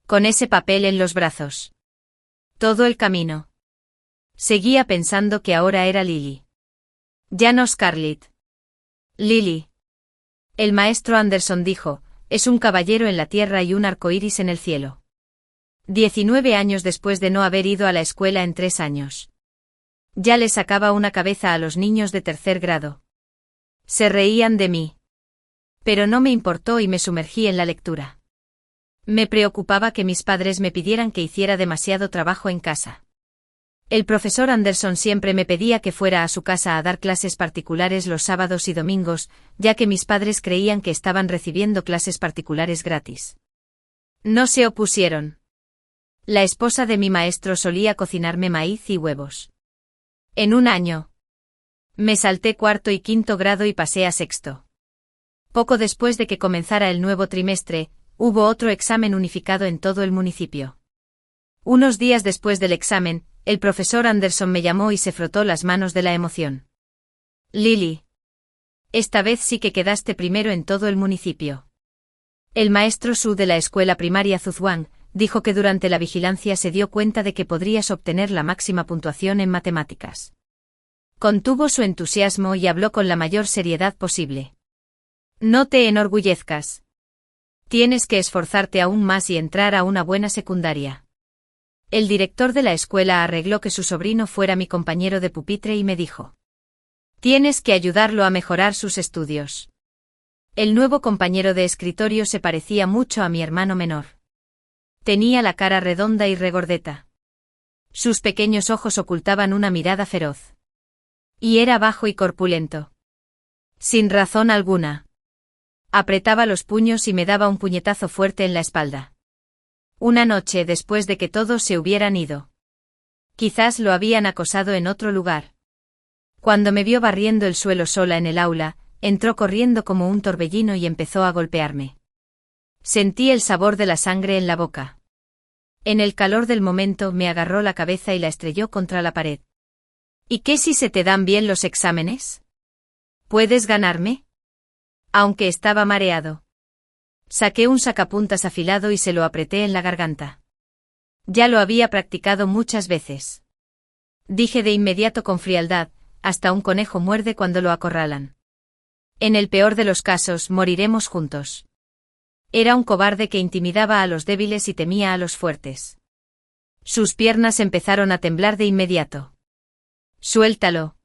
[SPEAKER 1] Con ese papel en los brazos. Todo el camino. Seguía pensando que ahora era Lily. Ya no Scarlett. Lily. El maestro Anderson dijo, es un caballero en la tierra y un arco iris en el cielo. 19 años después de no haber ido a la escuela en 3 años. Ya le sacaba una cabeza a los niños de tercer grado. Se reían de mí. Pero no me importó y me sumergí en la lectura. Me preocupaba que mis padres me pidieran que hiciera demasiado trabajo en casa. El profesor Anderson siempre me pedía que fuera a su casa a dar clases particulares los sábados y domingos, ya que mis padres creían que estaban recibiendo clases particulares gratis. No se opusieron. La esposa de mi maestro solía cocinarme maíz y huevos. En un año. Me salté 4º y 5º grado y pasé a 6º. Poco después de que comenzara el nuevo trimestre, hubo otro examen unificado en todo el municipio. Unos días después del examen, el profesor Anderson me llamó y se frotó las manos de la emoción. Lily. Esta vez sí que quedaste primero en todo el municipio. El maestro Su de la escuela primaria Zuzwang dijo que durante la vigilancia se dio cuenta de que podrías obtener la máxima puntuación en matemáticas. Contuvo su entusiasmo y habló con la mayor seriedad posible. No te enorgullezcas. Tienes que esforzarte aún más y entrar a una buena secundaria. El director de la escuela arregló que su sobrino fuera mi compañero de pupitre y me dijo. Tienes que ayudarlo a mejorar sus estudios. El nuevo compañero de escritorio se parecía mucho a mi hermano menor. Tenía la cara redonda y regordeta. Sus pequeños ojos ocultaban una mirada feroz. Y era bajo y corpulento. Sin razón alguna. Apretaba los puños y me daba un puñetazo fuerte en la espalda. Una noche después de que todos se hubieran ido. Quizás lo habían acosado en otro lugar. Cuando me vio barriendo el suelo sola en el aula, entró corriendo como un torbellino y empezó a golpearme. Sentí el sabor de la sangre en la boca. En el calor del momento me agarró la cabeza y la estrelló contra la pared. ¿Y qué si se te dan bien los exámenes? ¿Puedes ganarme? Aunque estaba mareado. Saqué un sacapuntas afilado y se lo apreté en la garganta. Ya lo había practicado muchas veces. Dije de inmediato con frialdad, hasta un conejo muerde cuando lo acorralan. En el peor de los casos, moriremos juntos. Era un cobarde que intimidaba a los débiles y temía a los fuertes. Sus piernas empezaron a temblar de inmediato. Suéltalo.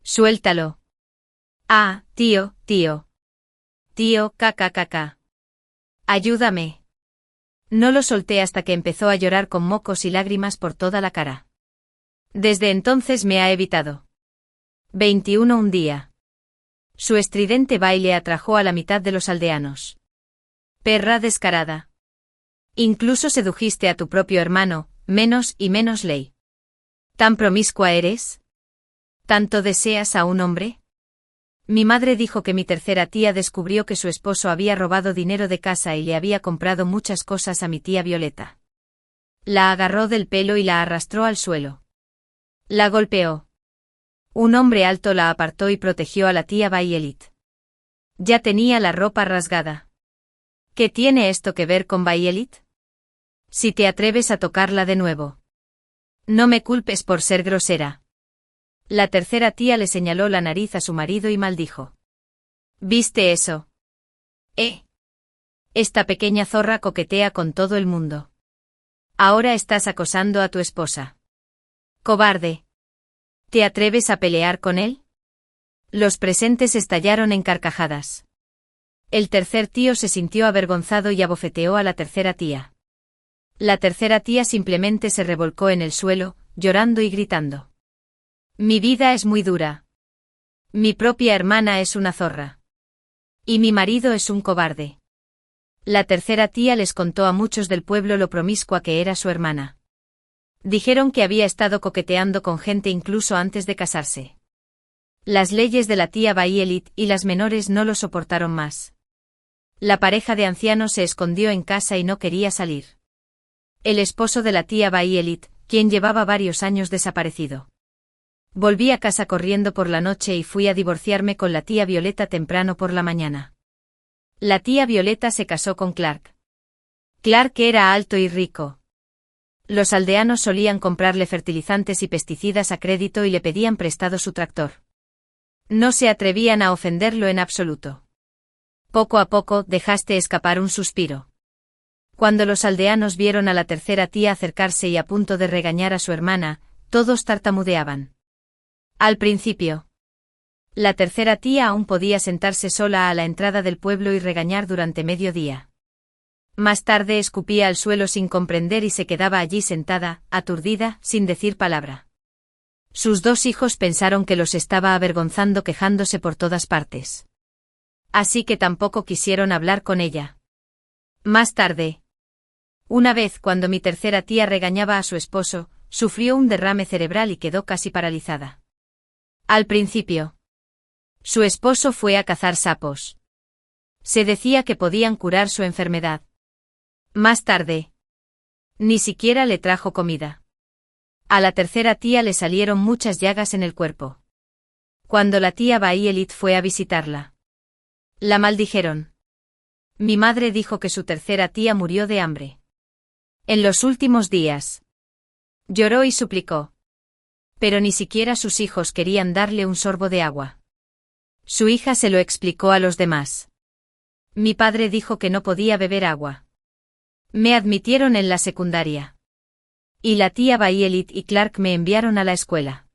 [SPEAKER 1] Suéltalo. Ah, tío, tío. Tío, kkkk. Ayúdame. No lo solté hasta que empezó a llorar con mocos y lágrimas por toda la cara. Desde entonces me ha evitado. 21 un día. Su estridente baile atrajo a la mitad de los aldeanos. Perra descarada. Incluso sedujiste a tu propio hermano, menos y menos ley. ¿Tan promiscua eres? ¿Tanto deseas a un hombre? Mi madre dijo que mi tercera tía descubrió que su esposo había robado dinero de casa y le había comprado muchas cosas a mi tía Violeta. La agarró del pelo y la arrastró al suelo. La golpeó. Un hombre alto la apartó y protegió a la tía Bayelit. Ya tenía la ropa rasgada. ¿Qué tiene esto que ver con Bayelit? Si te atreves a tocarla de nuevo. No me culpes por ser grosera. La tercera tía le señaló la nariz a su marido y maldijo. ¿Viste eso? Esta pequeña zorra coquetea con todo el mundo. Ahora estás acosando a tu esposa. Cobarde. ¿Te atreves a pelear con él? Los presentes estallaron en carcajadas. El tercer tío se sintió avergonzado y abofeteó a la tercera tía. La tercera tía simplemente se revolcó en el suelo, llorando y gritando. Mi vida es muy dura. Mi propia hermana es una zorra. Y mi marido es un cobarde. La tercera tía les contó a muchos del pueblo lo promiscua que era su hermana. Dijeron que había estado coqueteando con gente incluso antes de casarse. Las leyes de la tía Bayelit y las menores no lo soportaron más. La pareja de ancianos se escondió en casa y no quería salir. El esposo de la tía Bayelit, quien llevaba varios años desaparecido. Volví a casa corriendo por la noche y fui a divorciarme con la tía Violeta temprano por la mañana. La tía Violeta se casó con Clark. Clark era alto y rico. Los aldeanos solían comprarle fertilizantes y pesticidas a crédito y le pedían prestado su tractor. No se atrevían a ofenderlo en absoluto. Poco a poco dejaste escapar un suspiro. Cuando los aldeanos vieron a la tercera tía acercarse y a punto de regañar a su hermana, todos tartamudeaban. Al principio. La tercera tía aún podía sentarse sola a la entrada del pueblo y regañar durante medio día. Más tarde escupía al suelo sin comprender y se quedaba allí sentada, aturdida, sin decir palabra. Sus dos hijos pensaron que los estaba avergonzando quejándose por todas partes. Así que tampoco quisieron hablar con ella. Más tarde. Una vez cuando mi tercera tía regañaba a su esposo, sufrió un derrame cerebral y quedó casi paralizada. Al principio. Su esposo fue a cazar sapos. Se decía que podían curar su enfermedad. Más tarde. Ni siquiera le trajo comida. A la tercera tía le salieron muchas llagas en el cuerpo. Cuando la tía Bayelit fue a visitarla. La maldijeron. Mi madre dijo que su tercera tía murió de hambre. En los últimos días. Lloró y suplicó. Pero ni siquiera sus hijos querían darle un sorbo de agua. Su hija se lo explicó a los demás. Mi padre dijo que no podía beber agua. Me admitieron en la secundaria. Y la tía Bayelit y Clark me enviaron a la escuela.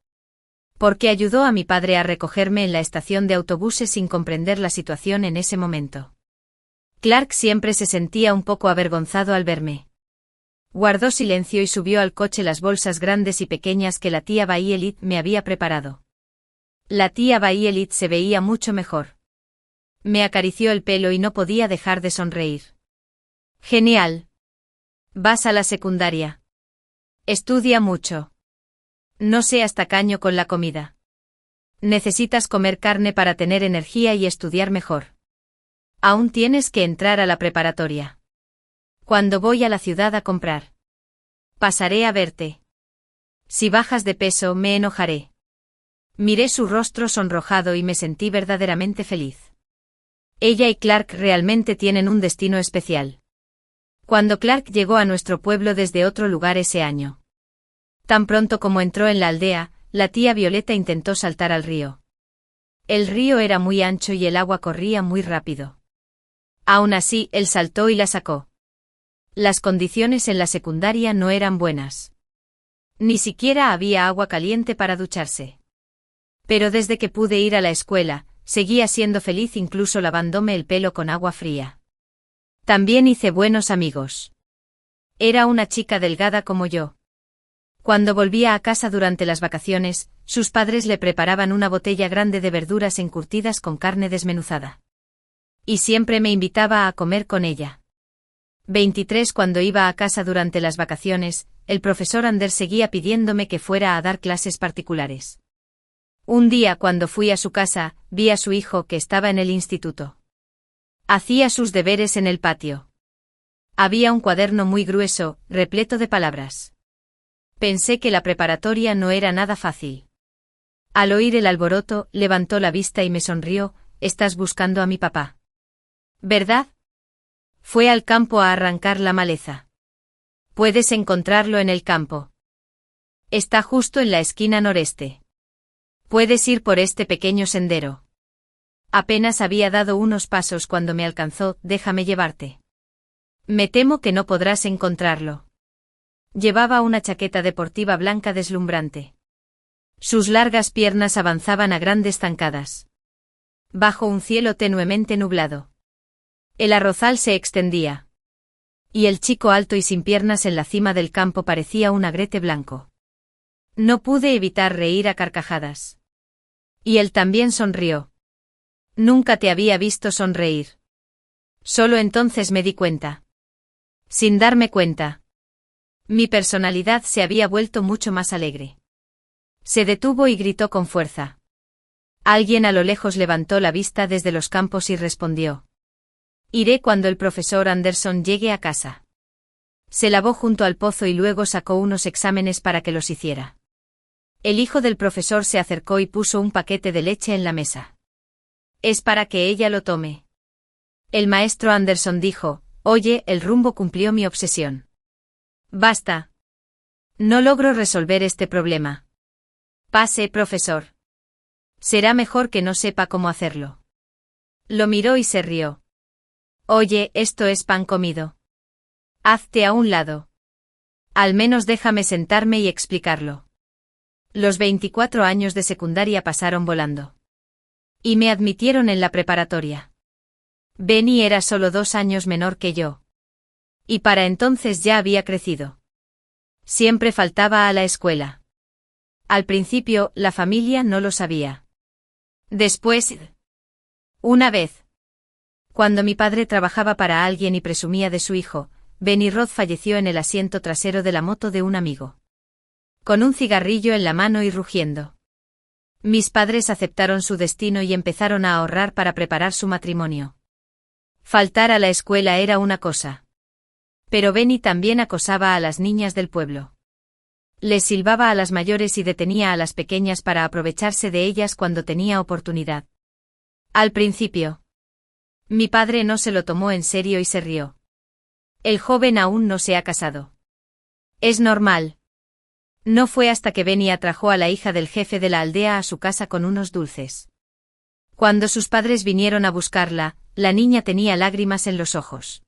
[SPEAKER 1] Porque ayudó a mi padre a recogerme en la estación de autobuses sin comprender la situación en ese momento. Clark siempre se sentía un poco avergonzado al verme. Guardó silencio y subió al coche las bolsas grandes y pequeñas que la tía Bayelit me había preparado. La tía Bayelit se veía mucho mejor. Me acarició el pelo y no podía dejar de sonreír. Genial. Vas a la secundaria. Estudia mucho. No seas tacaño con la comida. Necesitas comer carne para tener energía y estudiar mejor. Aún tienes que entrar a la preparatoria. Cuando voy a la ciudad a comprar, pasaré a verte. Si bajas de peso, me enojaré. Miré su rostro sonrojado y me sentí verdaderamente feliz. Ella y Clark realmente tienen un destino especial. Cuando Clark llegó a nuestro pueblo desde otro lugar ese año, tan pronto como entró en la aldea, la tía Violeta intentó saltar al río. El río era muy ancho y el agua corría muy rápido. Aún así, él saltó y la sacó. Las condiciones en la secundaria no eran buenas. Ni siquiera había agua caliente para ducharse. Pero desde que pude ir a la escuela, seguía siendo feliz incluso lavándome el pelo con agua fría. También hice buenos amigos. Era una chica delgada como yo. Cuando volvía a casa durante las vacaciones, sus padres le preparaban una botella grande de verduras encurtidas con carne desmenuzada. Y siempre me invitaba a comer con ella. 23 Cuando iba a casa durante las vacaciones, el profesor Anders seguía pidiéndome que fuera a dar clases particulares. Un día cuando fui a su casa, vi a su hijo que estaba en el instituto. Hacía sus deberes en el patio. Había un cuaderno muy grueso, repleto de palabras. Pensé que la preparatoria no era nada fácil. Al oír el alboroto, levantó la vista y me sonrió. «¿Estás buscando a mi papá? ¿Verdad? Fue al campo a arrancar la maleza. Puedes encontrarlo en el campo. Está justo en la esquina noreste. Puedes ir por este pequeño sendero». Apenas había dado unos pasos cuando me alcanzó. «Déjame llevarte. Me temo que no podrás encontrarlo». Llevaba una chaqueta deportiva blanca deslumbrante. Sus largas piernas avanzaban a grandes zancadas. Bajo un cielo tenuemente nublado. El arrozal se extendía. Y el chico alto y sin piernas en la cima del campo parecía un agrete blanco. No pude evitar reír a carcajadas. Y él también sonrió. Nunca te había visto sonreír. Solo entonces me di cuenta. Sin darme cuenta. Mi personalidad se había vuelto mucho más alegre. Se detuvo y gritó con fuerza. Alguien a lo lejos levantó la vista desde los campos y respondió. Iré cuando el profesor Anderson llegue a casa. Se lavó junto al pozo y luego sacó unos exámenes para que los hiciera. El hijo del profesor se acercó y puso un paquete de leche en la mesa. Es para que ella lo tome. El maestro Anderson dijo, oye, el rumbo cumplió mi obsesión. Basta. No logro resolver este problema. Pase, profesor. Será mejor que no sepa cómo hacerlo. Lo miró y se rió. Oye, esto es pan comido. Hazte a un lado. Al menos déjame sentarme y explicarlo. Los 24 años de secundaria pasaron volando. Y me admitieron en la preparatoria. Benny era solo 2 años menor que yo. Y para entonces ya había crecido. Siempre faltaba a la escuela. Al principio, la familia no lo sabía. Después, una vez, cuando mi padre trabajaba para alguien y presumía de su hijo, Benny Roth falleció en el asiento trasero de la moto de un amigo. Con un cigarrillo en la mano y rugiendo. Mis padres aceptaron su destino y empezaron a ahorrar para preparar su matrimonio. Faltar a la escuela era una cosa. Pero Benny también acosaba a las niñas del pueblo. Les silbaba a las mayores y detenía a las pequeñas para aprovecharse de ellas cuando tenía oportunidad. Al principio, mi padre no se lo tomó en serio y se rió. El joven aún no se ha casado. Es normal. No fue hasta que Benny atrajo a la hija del jefe de la aldea a su casa con unos dulces. Cuando sus padres vinieron a buscarla, la niña tenía lágrimas en los ojos.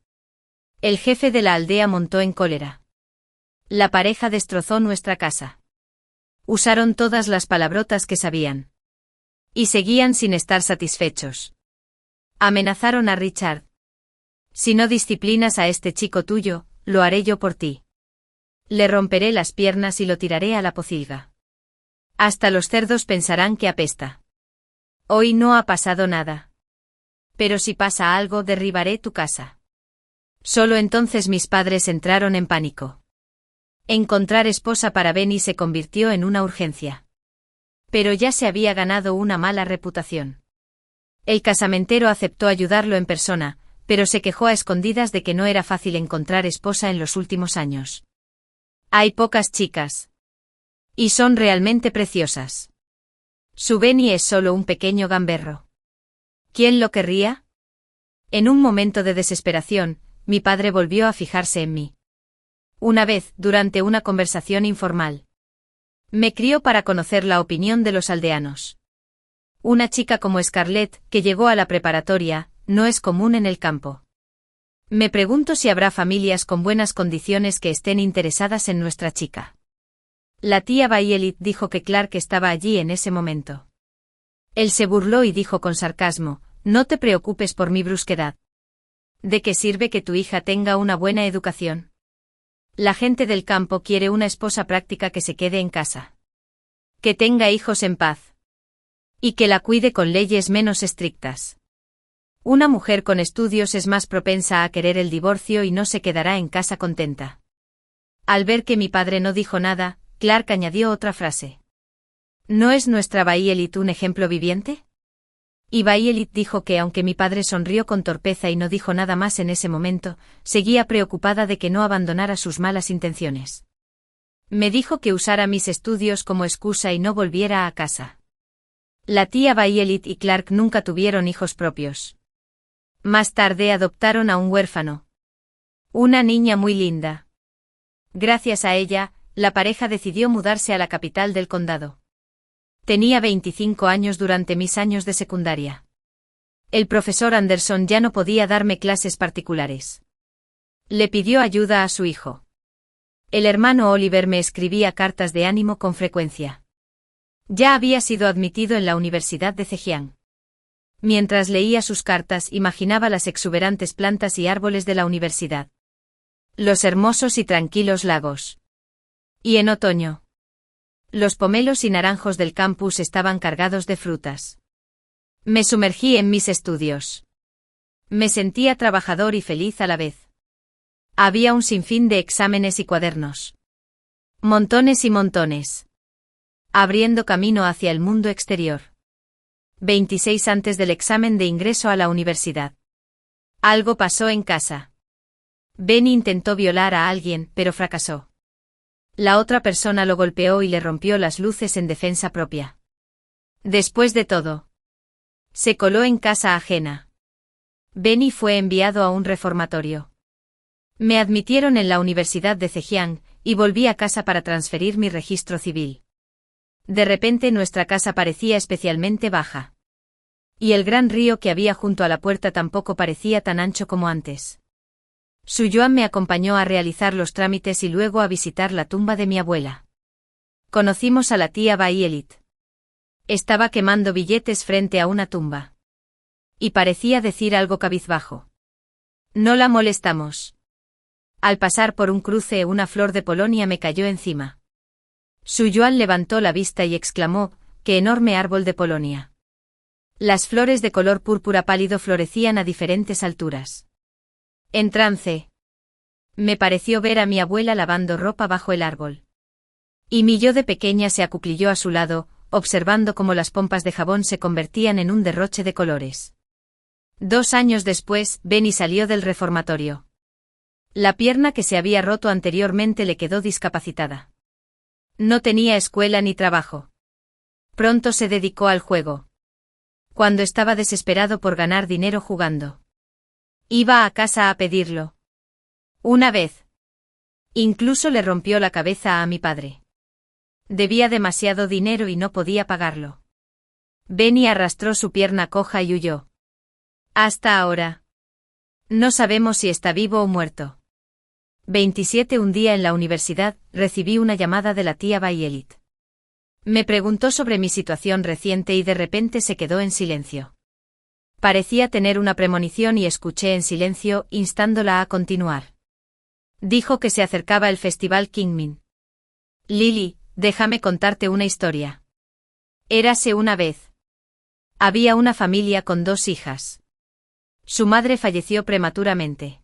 [SPEAKER 1] El jefe de la aldea montó en cólera. La pareja destrozó nuestra casa. Usaron todas las palabrotas que sabían. Y seguían sin estar satisfechos. Amenazaron a Richard. Si no disciplinas a este chico tuyo, lo haré yo por ti. Le romperé las piernas y lo tiraré a la pocilga. Hasta los cerdos pensarán que apesta. Hoy no ha pasado nada. Pero si pasa algo, derribaré tu casa. Solo entonces mis padres entraron en pánico. Encontrar esposa para Benny se convirtió en una urgencia. Pero ya se había ganado una mala reputación. El casamentero aceptó ayudarlo en persona, pero se quejó a escondidas de que no era fácil encontrar esposa en los últimos años. Hay pocas chicas. Y son realmente preciosas. Su Benny es solo un pequeño gamberro. ¿Quién lo querría? En un momento de desesperación, mi padre volvió a fijarse en mí. Una vez, durante una conversación informal. Me crió para conocer la opinión de los aldeanos. Una chica como Scarlett, que llegó a la preparatoria, no es común en el campo. Me pregunto si habrá familias con buenas condiciones que estén interesadas en nuestra chica. La tía Violet dijo que Clark estaba allí en ese momento. Él se burló y dijo con sarcasmo, no te preocupes por mi brusquedad. ¿De qué sirve que tu hija tenga una buena educación? La gente del campo quiere una esposa práctica que se quede en casa. Que tenga hijos en paz. Y que la cuide con leyes menos estrictas. Una mujer con estudios es más propensa a querer el divorcio y no se quedará en casa contenta. Al ver que mi padre no dijo nada, Clark añadió otra frase. ¿No es nuestra Violet un ejemplo viviente? Y Violet dijo que aunque mi padre sonrió con torpeza y no dijo nada más en ese momento, seguía preocupada de que no abandonara sus malas intenciones. Me dijo que usara mis estudios como excusa y no volviera a casa. La tía Violet y Clark nunca tuvieron hijos propios. Más tarde adoptaron a un huérfano. Una niña muy linda. Gracias a ella, la pareja decidió mudarse a la capital del condado. Tenía 25 años durante mis años de secundaria. El profesor Anderson ya no podía darme clases particulares. Le pidió ayuda a su hijo. El hermano Oliver me escribía cartas de ánimo con frecuencia. Ya había sido admitido en la Universidad de Zhejiang. Mientras leía sus cartas imaginaba las exuberantes plantas y árboles de la universidad. Los hermosos y tranquilos lagos. Y en otoño. Los pomelos y naranjos del campus estaban cargados de frutas. Me sumergí en mis estudios. Me sentía trabajador y feliz a la vez. Había un sinfín de exámenes y cuadernos. Montones y montones. Abriendo camino hacia el mundo exterior. 26 antes del examen de ingreso a la universidad. Algo pasó en casa. Ben intentó violar a alguien, pero fracasó. La otra persona lo golpeó y le rompió las luces en defensa propia. Después de todo, se coló en casa ajena. Benny fue enviado a un reformatorio. Me admitieron en la Universidad de Zhejiang, y volví a casa para transferir mi registro civil. De repente nuestra casa parecía especialmente baja. Y el gran río que había junto a la puerta tampoco parecía tan ancho como antes. Su Yuan me acompañó a realizar los trámites y luego a visitar la tumba de mi abuela. Conocimos a la tía Violet. Estaba quemando billetes frente a una tumba. Y parecía decir algo cabizbajo. No la molestamos. Al pasar por un cruce una flor de Polonia me cayó encima. Su Yuan levantó la vista y exclamó, ¡qué enorme árbol de Polonia! Las flores de color púrpura pálido florecían a diferentes alturas. En trance. Me pareció ver a mi abuela lavando ropa bajo el árbol. Y mi yo de pequeña se acuclilló a su lado, observando cómo las pompas de jabón se convertían en un derroche de colores. 2 años después, Benny salió del reformatorio. La pierna que se había roto anteriormente le quedó discapacitada. No tenía escuela ni trabajo. Pronto se dedicó al juego. Cuando estaba desesperado por ganar dinero jugando. Iba a casa a pedirlo. Una vez. Incluso le rompió la cabeza a mi padre. Debía demasiado dinero y no podía pagarlo. Benny arrastró su pierna coja y huyó. Hasta ahora. No sabemos si está vivo o muerto. 27 Un día en la universidad, recibí una llamada de la tía Violet. Me preguntó sobre mi situación reciente y de repente se quedó en silencio. Parecía tener una premonición y escuché en silencio, instándola a continuar. Dijo que se acercaba el festival Kingmin. Lily, déjame contarte una historia. Érase una vez. Había una familia con 2 hijas. Su madre falleció prematuramente.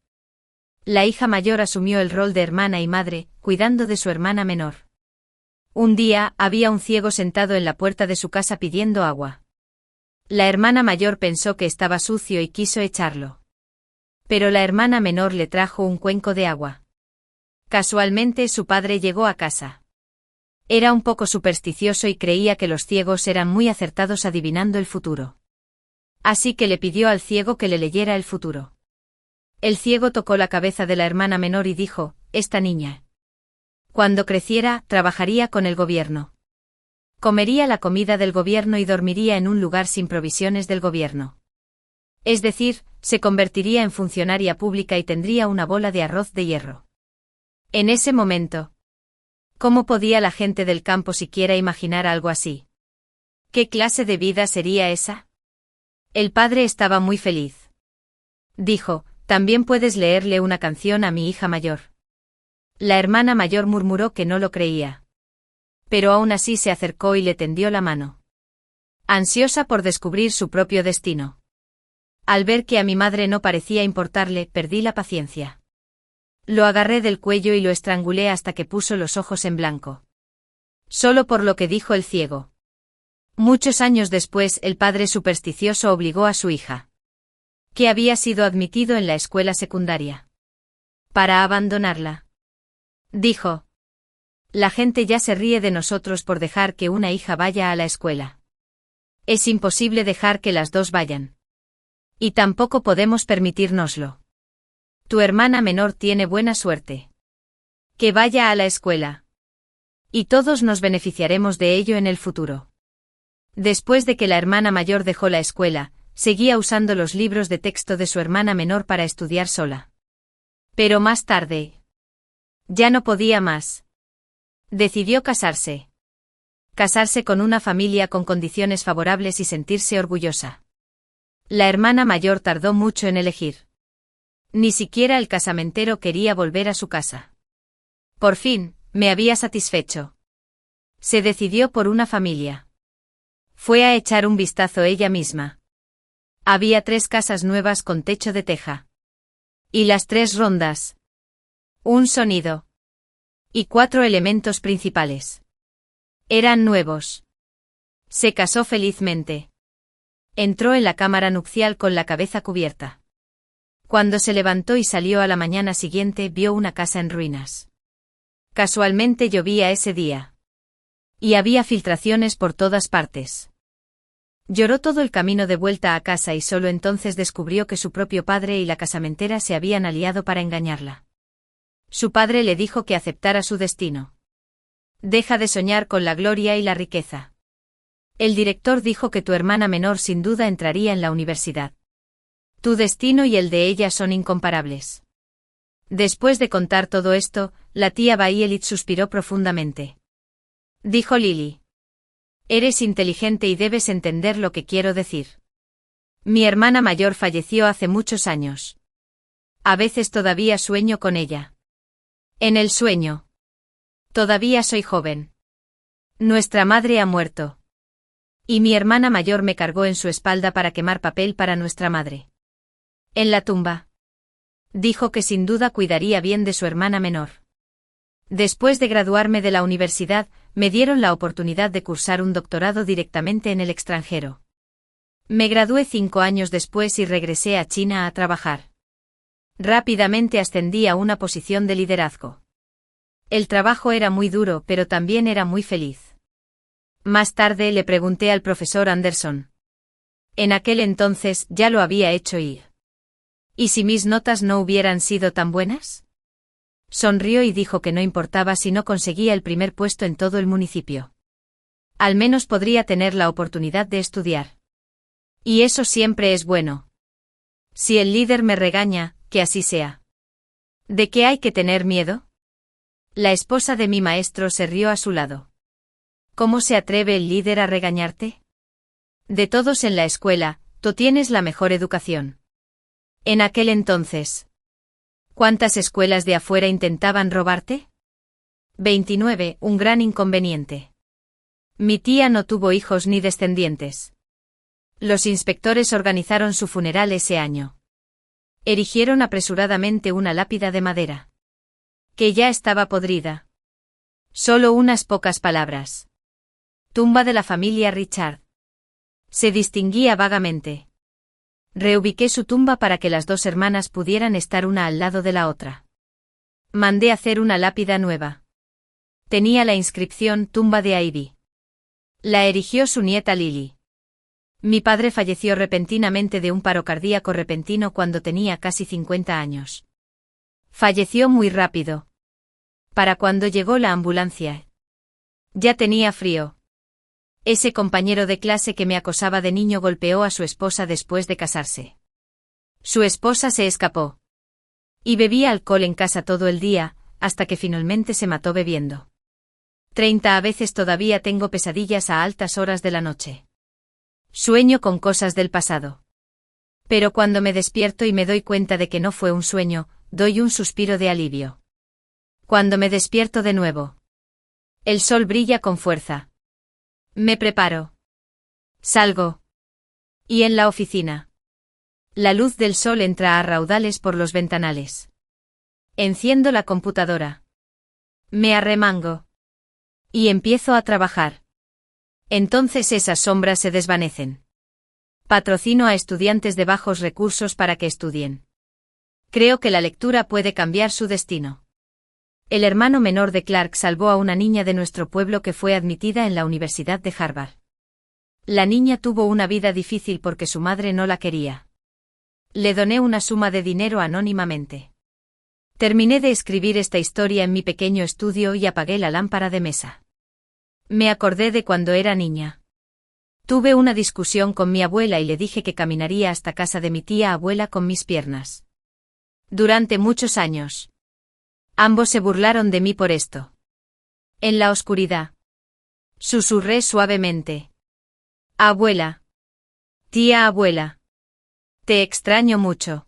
[SPEAKER 1] La hija mayor asumió el rol de hermana y madre, cuidando de su hermana menor. Un día, había un ciego sentado en la puerta de su casa pidiendo agua. La hermana mayor pensó que estaba sucio y quiso echarlo. Pero la hermana menor le trajo un cuenco de agua. Casualmente su padre llegó a casa. Era un poco supersticioso y creía que los ciegos eran muy acertados adivinando el futuro. Así que le pidió al ciego que le leyera el futuro. El ciego tocó la cabeza de la hermana menor y dijo: «Esta niña, cuando creciera, trabajaría con el gobierno. Comería la comida del gobierno y dormiría en un lugar sin provisiones del gobierno. Es decir, se convertiría en funcionaria pública y tendría una bola de arroz de hierro». En ese momento, ¿cómo podía la gente del campo siquiera imaginar algo así? ¿Qué clase de vida sería esa? El padre estaba muy feliz. Dijo: «También puedes leerle una canción a mi hija mayor». La hermana mayor murmuró que no lo creía. Pero aún así se acercó y le tendió la mano. Ansiosa por descubrir su propio destino. Al ver que a mi madre no parecía importarle, perdí la paciencia. Lo agarré del cuello y lo estrangulé hasta que puso los ojos en blanco. Solo por lo que dijo el ciego. Muchos años después, el padre supersticioso obligó a su hija, que había sido admitido en la escuela secundaria, para abandonarla. Dijo: «La gente ya se ríe de nosotros por dejar que una hija vaya a la escuela. Es imposible dejar que las dos vayan. Y tampoco podemos permitírnoslo. Tu hermana menor tiene buena suerte. Que vaya a la escuela. Y todos nos beneficiaremos de ello en el futuro». Después de que la hermana mayor dejó la escuela, seguía usando los libros de texto de su hermana menor para estudiar sola. Pero más tarde, ya no podía más. Decidió casarse. Casarse con una familia con condiciones favorables y sentirse orgullosa. La hermana mayor tardó mucho en elegir. Ni siquiera el casamentero quería volver a su casa. Por fin, me había satisfecho. Se decidió por una familia. Fue a echar un vistazo ella misma. Había 3 casas nuevas con techo de teja. Y las 3 rondas. Un sonido. Y 4 elementos principales. Eran nuevos. Se casó felizmente. Entró en la cámara nupcial con la cabeza cubierta. Cuando se levantó y salió a la mañana siguiente, vio una casa en ruinas. Casualmente llovía ese día. Y había filtraciones por todas partes. Lloró todo el camino de vuelta a casa y solo entonces descubrió que su propio padre y la casamentera se habían aliado para engañarla. Su padre le dijo que aceptara su destino. «Deja de soñar con la gloria y la riqueza. El director dijo que tu hermana menor sin duda entraría en la universidad. Tu destino y el de ella son incomparables». Después de contar todo esto, la tía Bayelit suspiró profundamente. Dijo Lily: «Eres inteligente y debes entender lo que quiero decir. Mi hermana mayor falleció hace muchos años. A veces todavía sueño con ella. En el sueño. Todavía soy joven. Nuestra madre ha muerto. Y mi hermana mayor me cargó en su espalda para quemar papel para nuestra madre. En la tumba. Dijo que sin duda cuidaría bien de su hermana menor. Después de graduarme de la universidad, me dieron la oportunidad de cursar un doctorado directamente en el extranjero. Me gradué 5 años después y regresé a China a trabajar. Rápidamente ascendí a una posición de liderazgo. El trabajo era muy duro, pero también era muy feliz. Más tarde le pregunté al profesor Anderson. En aquel entonces ya lo había hecho ir. ¿Y si mis notas no hubieran sido tan buenas? Sonrió y dijo que no importaba si no conseguía el primer puesto en todo el municipio. Al menos podría tener la oportunidad de estudiar. Y eso siempre es bueno. Si el líder me regaña, que así sea. ¿De qué hay que tener miedo? La esposa de mi maestro se rió a su lado. ¿Cómo se atreve el líder a regañarte? De todos en la escuela, tú tienes la mejor educación. En aquel entonces, ¿cuántas escuelas de afuera intentaban robarte? 29, un gran inconveniente. Mi tía no tuvo hijos ni descendientes. Los inspectores organizaron su funeral ese año. Erigieron apresuradamente una lápida de madera, que ya estaba podrida. Solo unas pocas palabras. Tumba de la familia Richard. Se distinguía vagamente. Reubiqué su tumba para que las dos hermanas pudieran estar una al lado de la otra. Mandé hacer una lápida nueva. Tenía la inscripción Tumba de Ivy. La erigió su nieta Lily. Mi padre falleció repentinamente de un paro cardíaco repentino cuando tenía casi 50 años. Falleció muy rápido. Para cuando llegó la ambulancia. Ya tenía frío. Ese compañero de clase que me acosaba de niño golpeó a su esposa después de casarse. Su esposa se escapó. Y bebía alcohol en casa todo el día, hasta que finalmente se mató bebiendo. 30 veces todavía tengo pesadillas a altas horas de la noche. Sueño con cosas del pasado. Pero cuando me despierto y me doy cuenta de que no fue un sueño, doy un suspiro de alivio. Cuando me despierto de nuevo. El sol brilla con fuerza. Me preparo. Salgo. Y en la oficina. La luz del sol entra a raudales por los ventanales. Enciendo la computadora. Me arremango. Y empiezo a trabajar. Entonces esas sombras se desvanecen. Patrocino a estudiantes de bajos recursos para que estudien. Creo que la lectura puede cambiar su destino. El hermano menor de Clark salvó a una niña de nuestro pueblo que fue admitida en la Universidad de Harvard. La niña tuvo una vida difícil porque su madre no la quería. Le doné una suma de dinero anónimamente. Terminé de escribir esta historia en mi pequeño estudio y apagué la lámpara de mesa. Me acordé de cuando era niña. Tuve una discusión con mi abuela y le dije que caminaría hasta casa de mi tía abuela con mis piernas. Durante muchos años. Ambos se burlaron de mí por esto. En la oscuridad. Susurré suavemente. Abuela. Tía abuela. Te extraño mucho.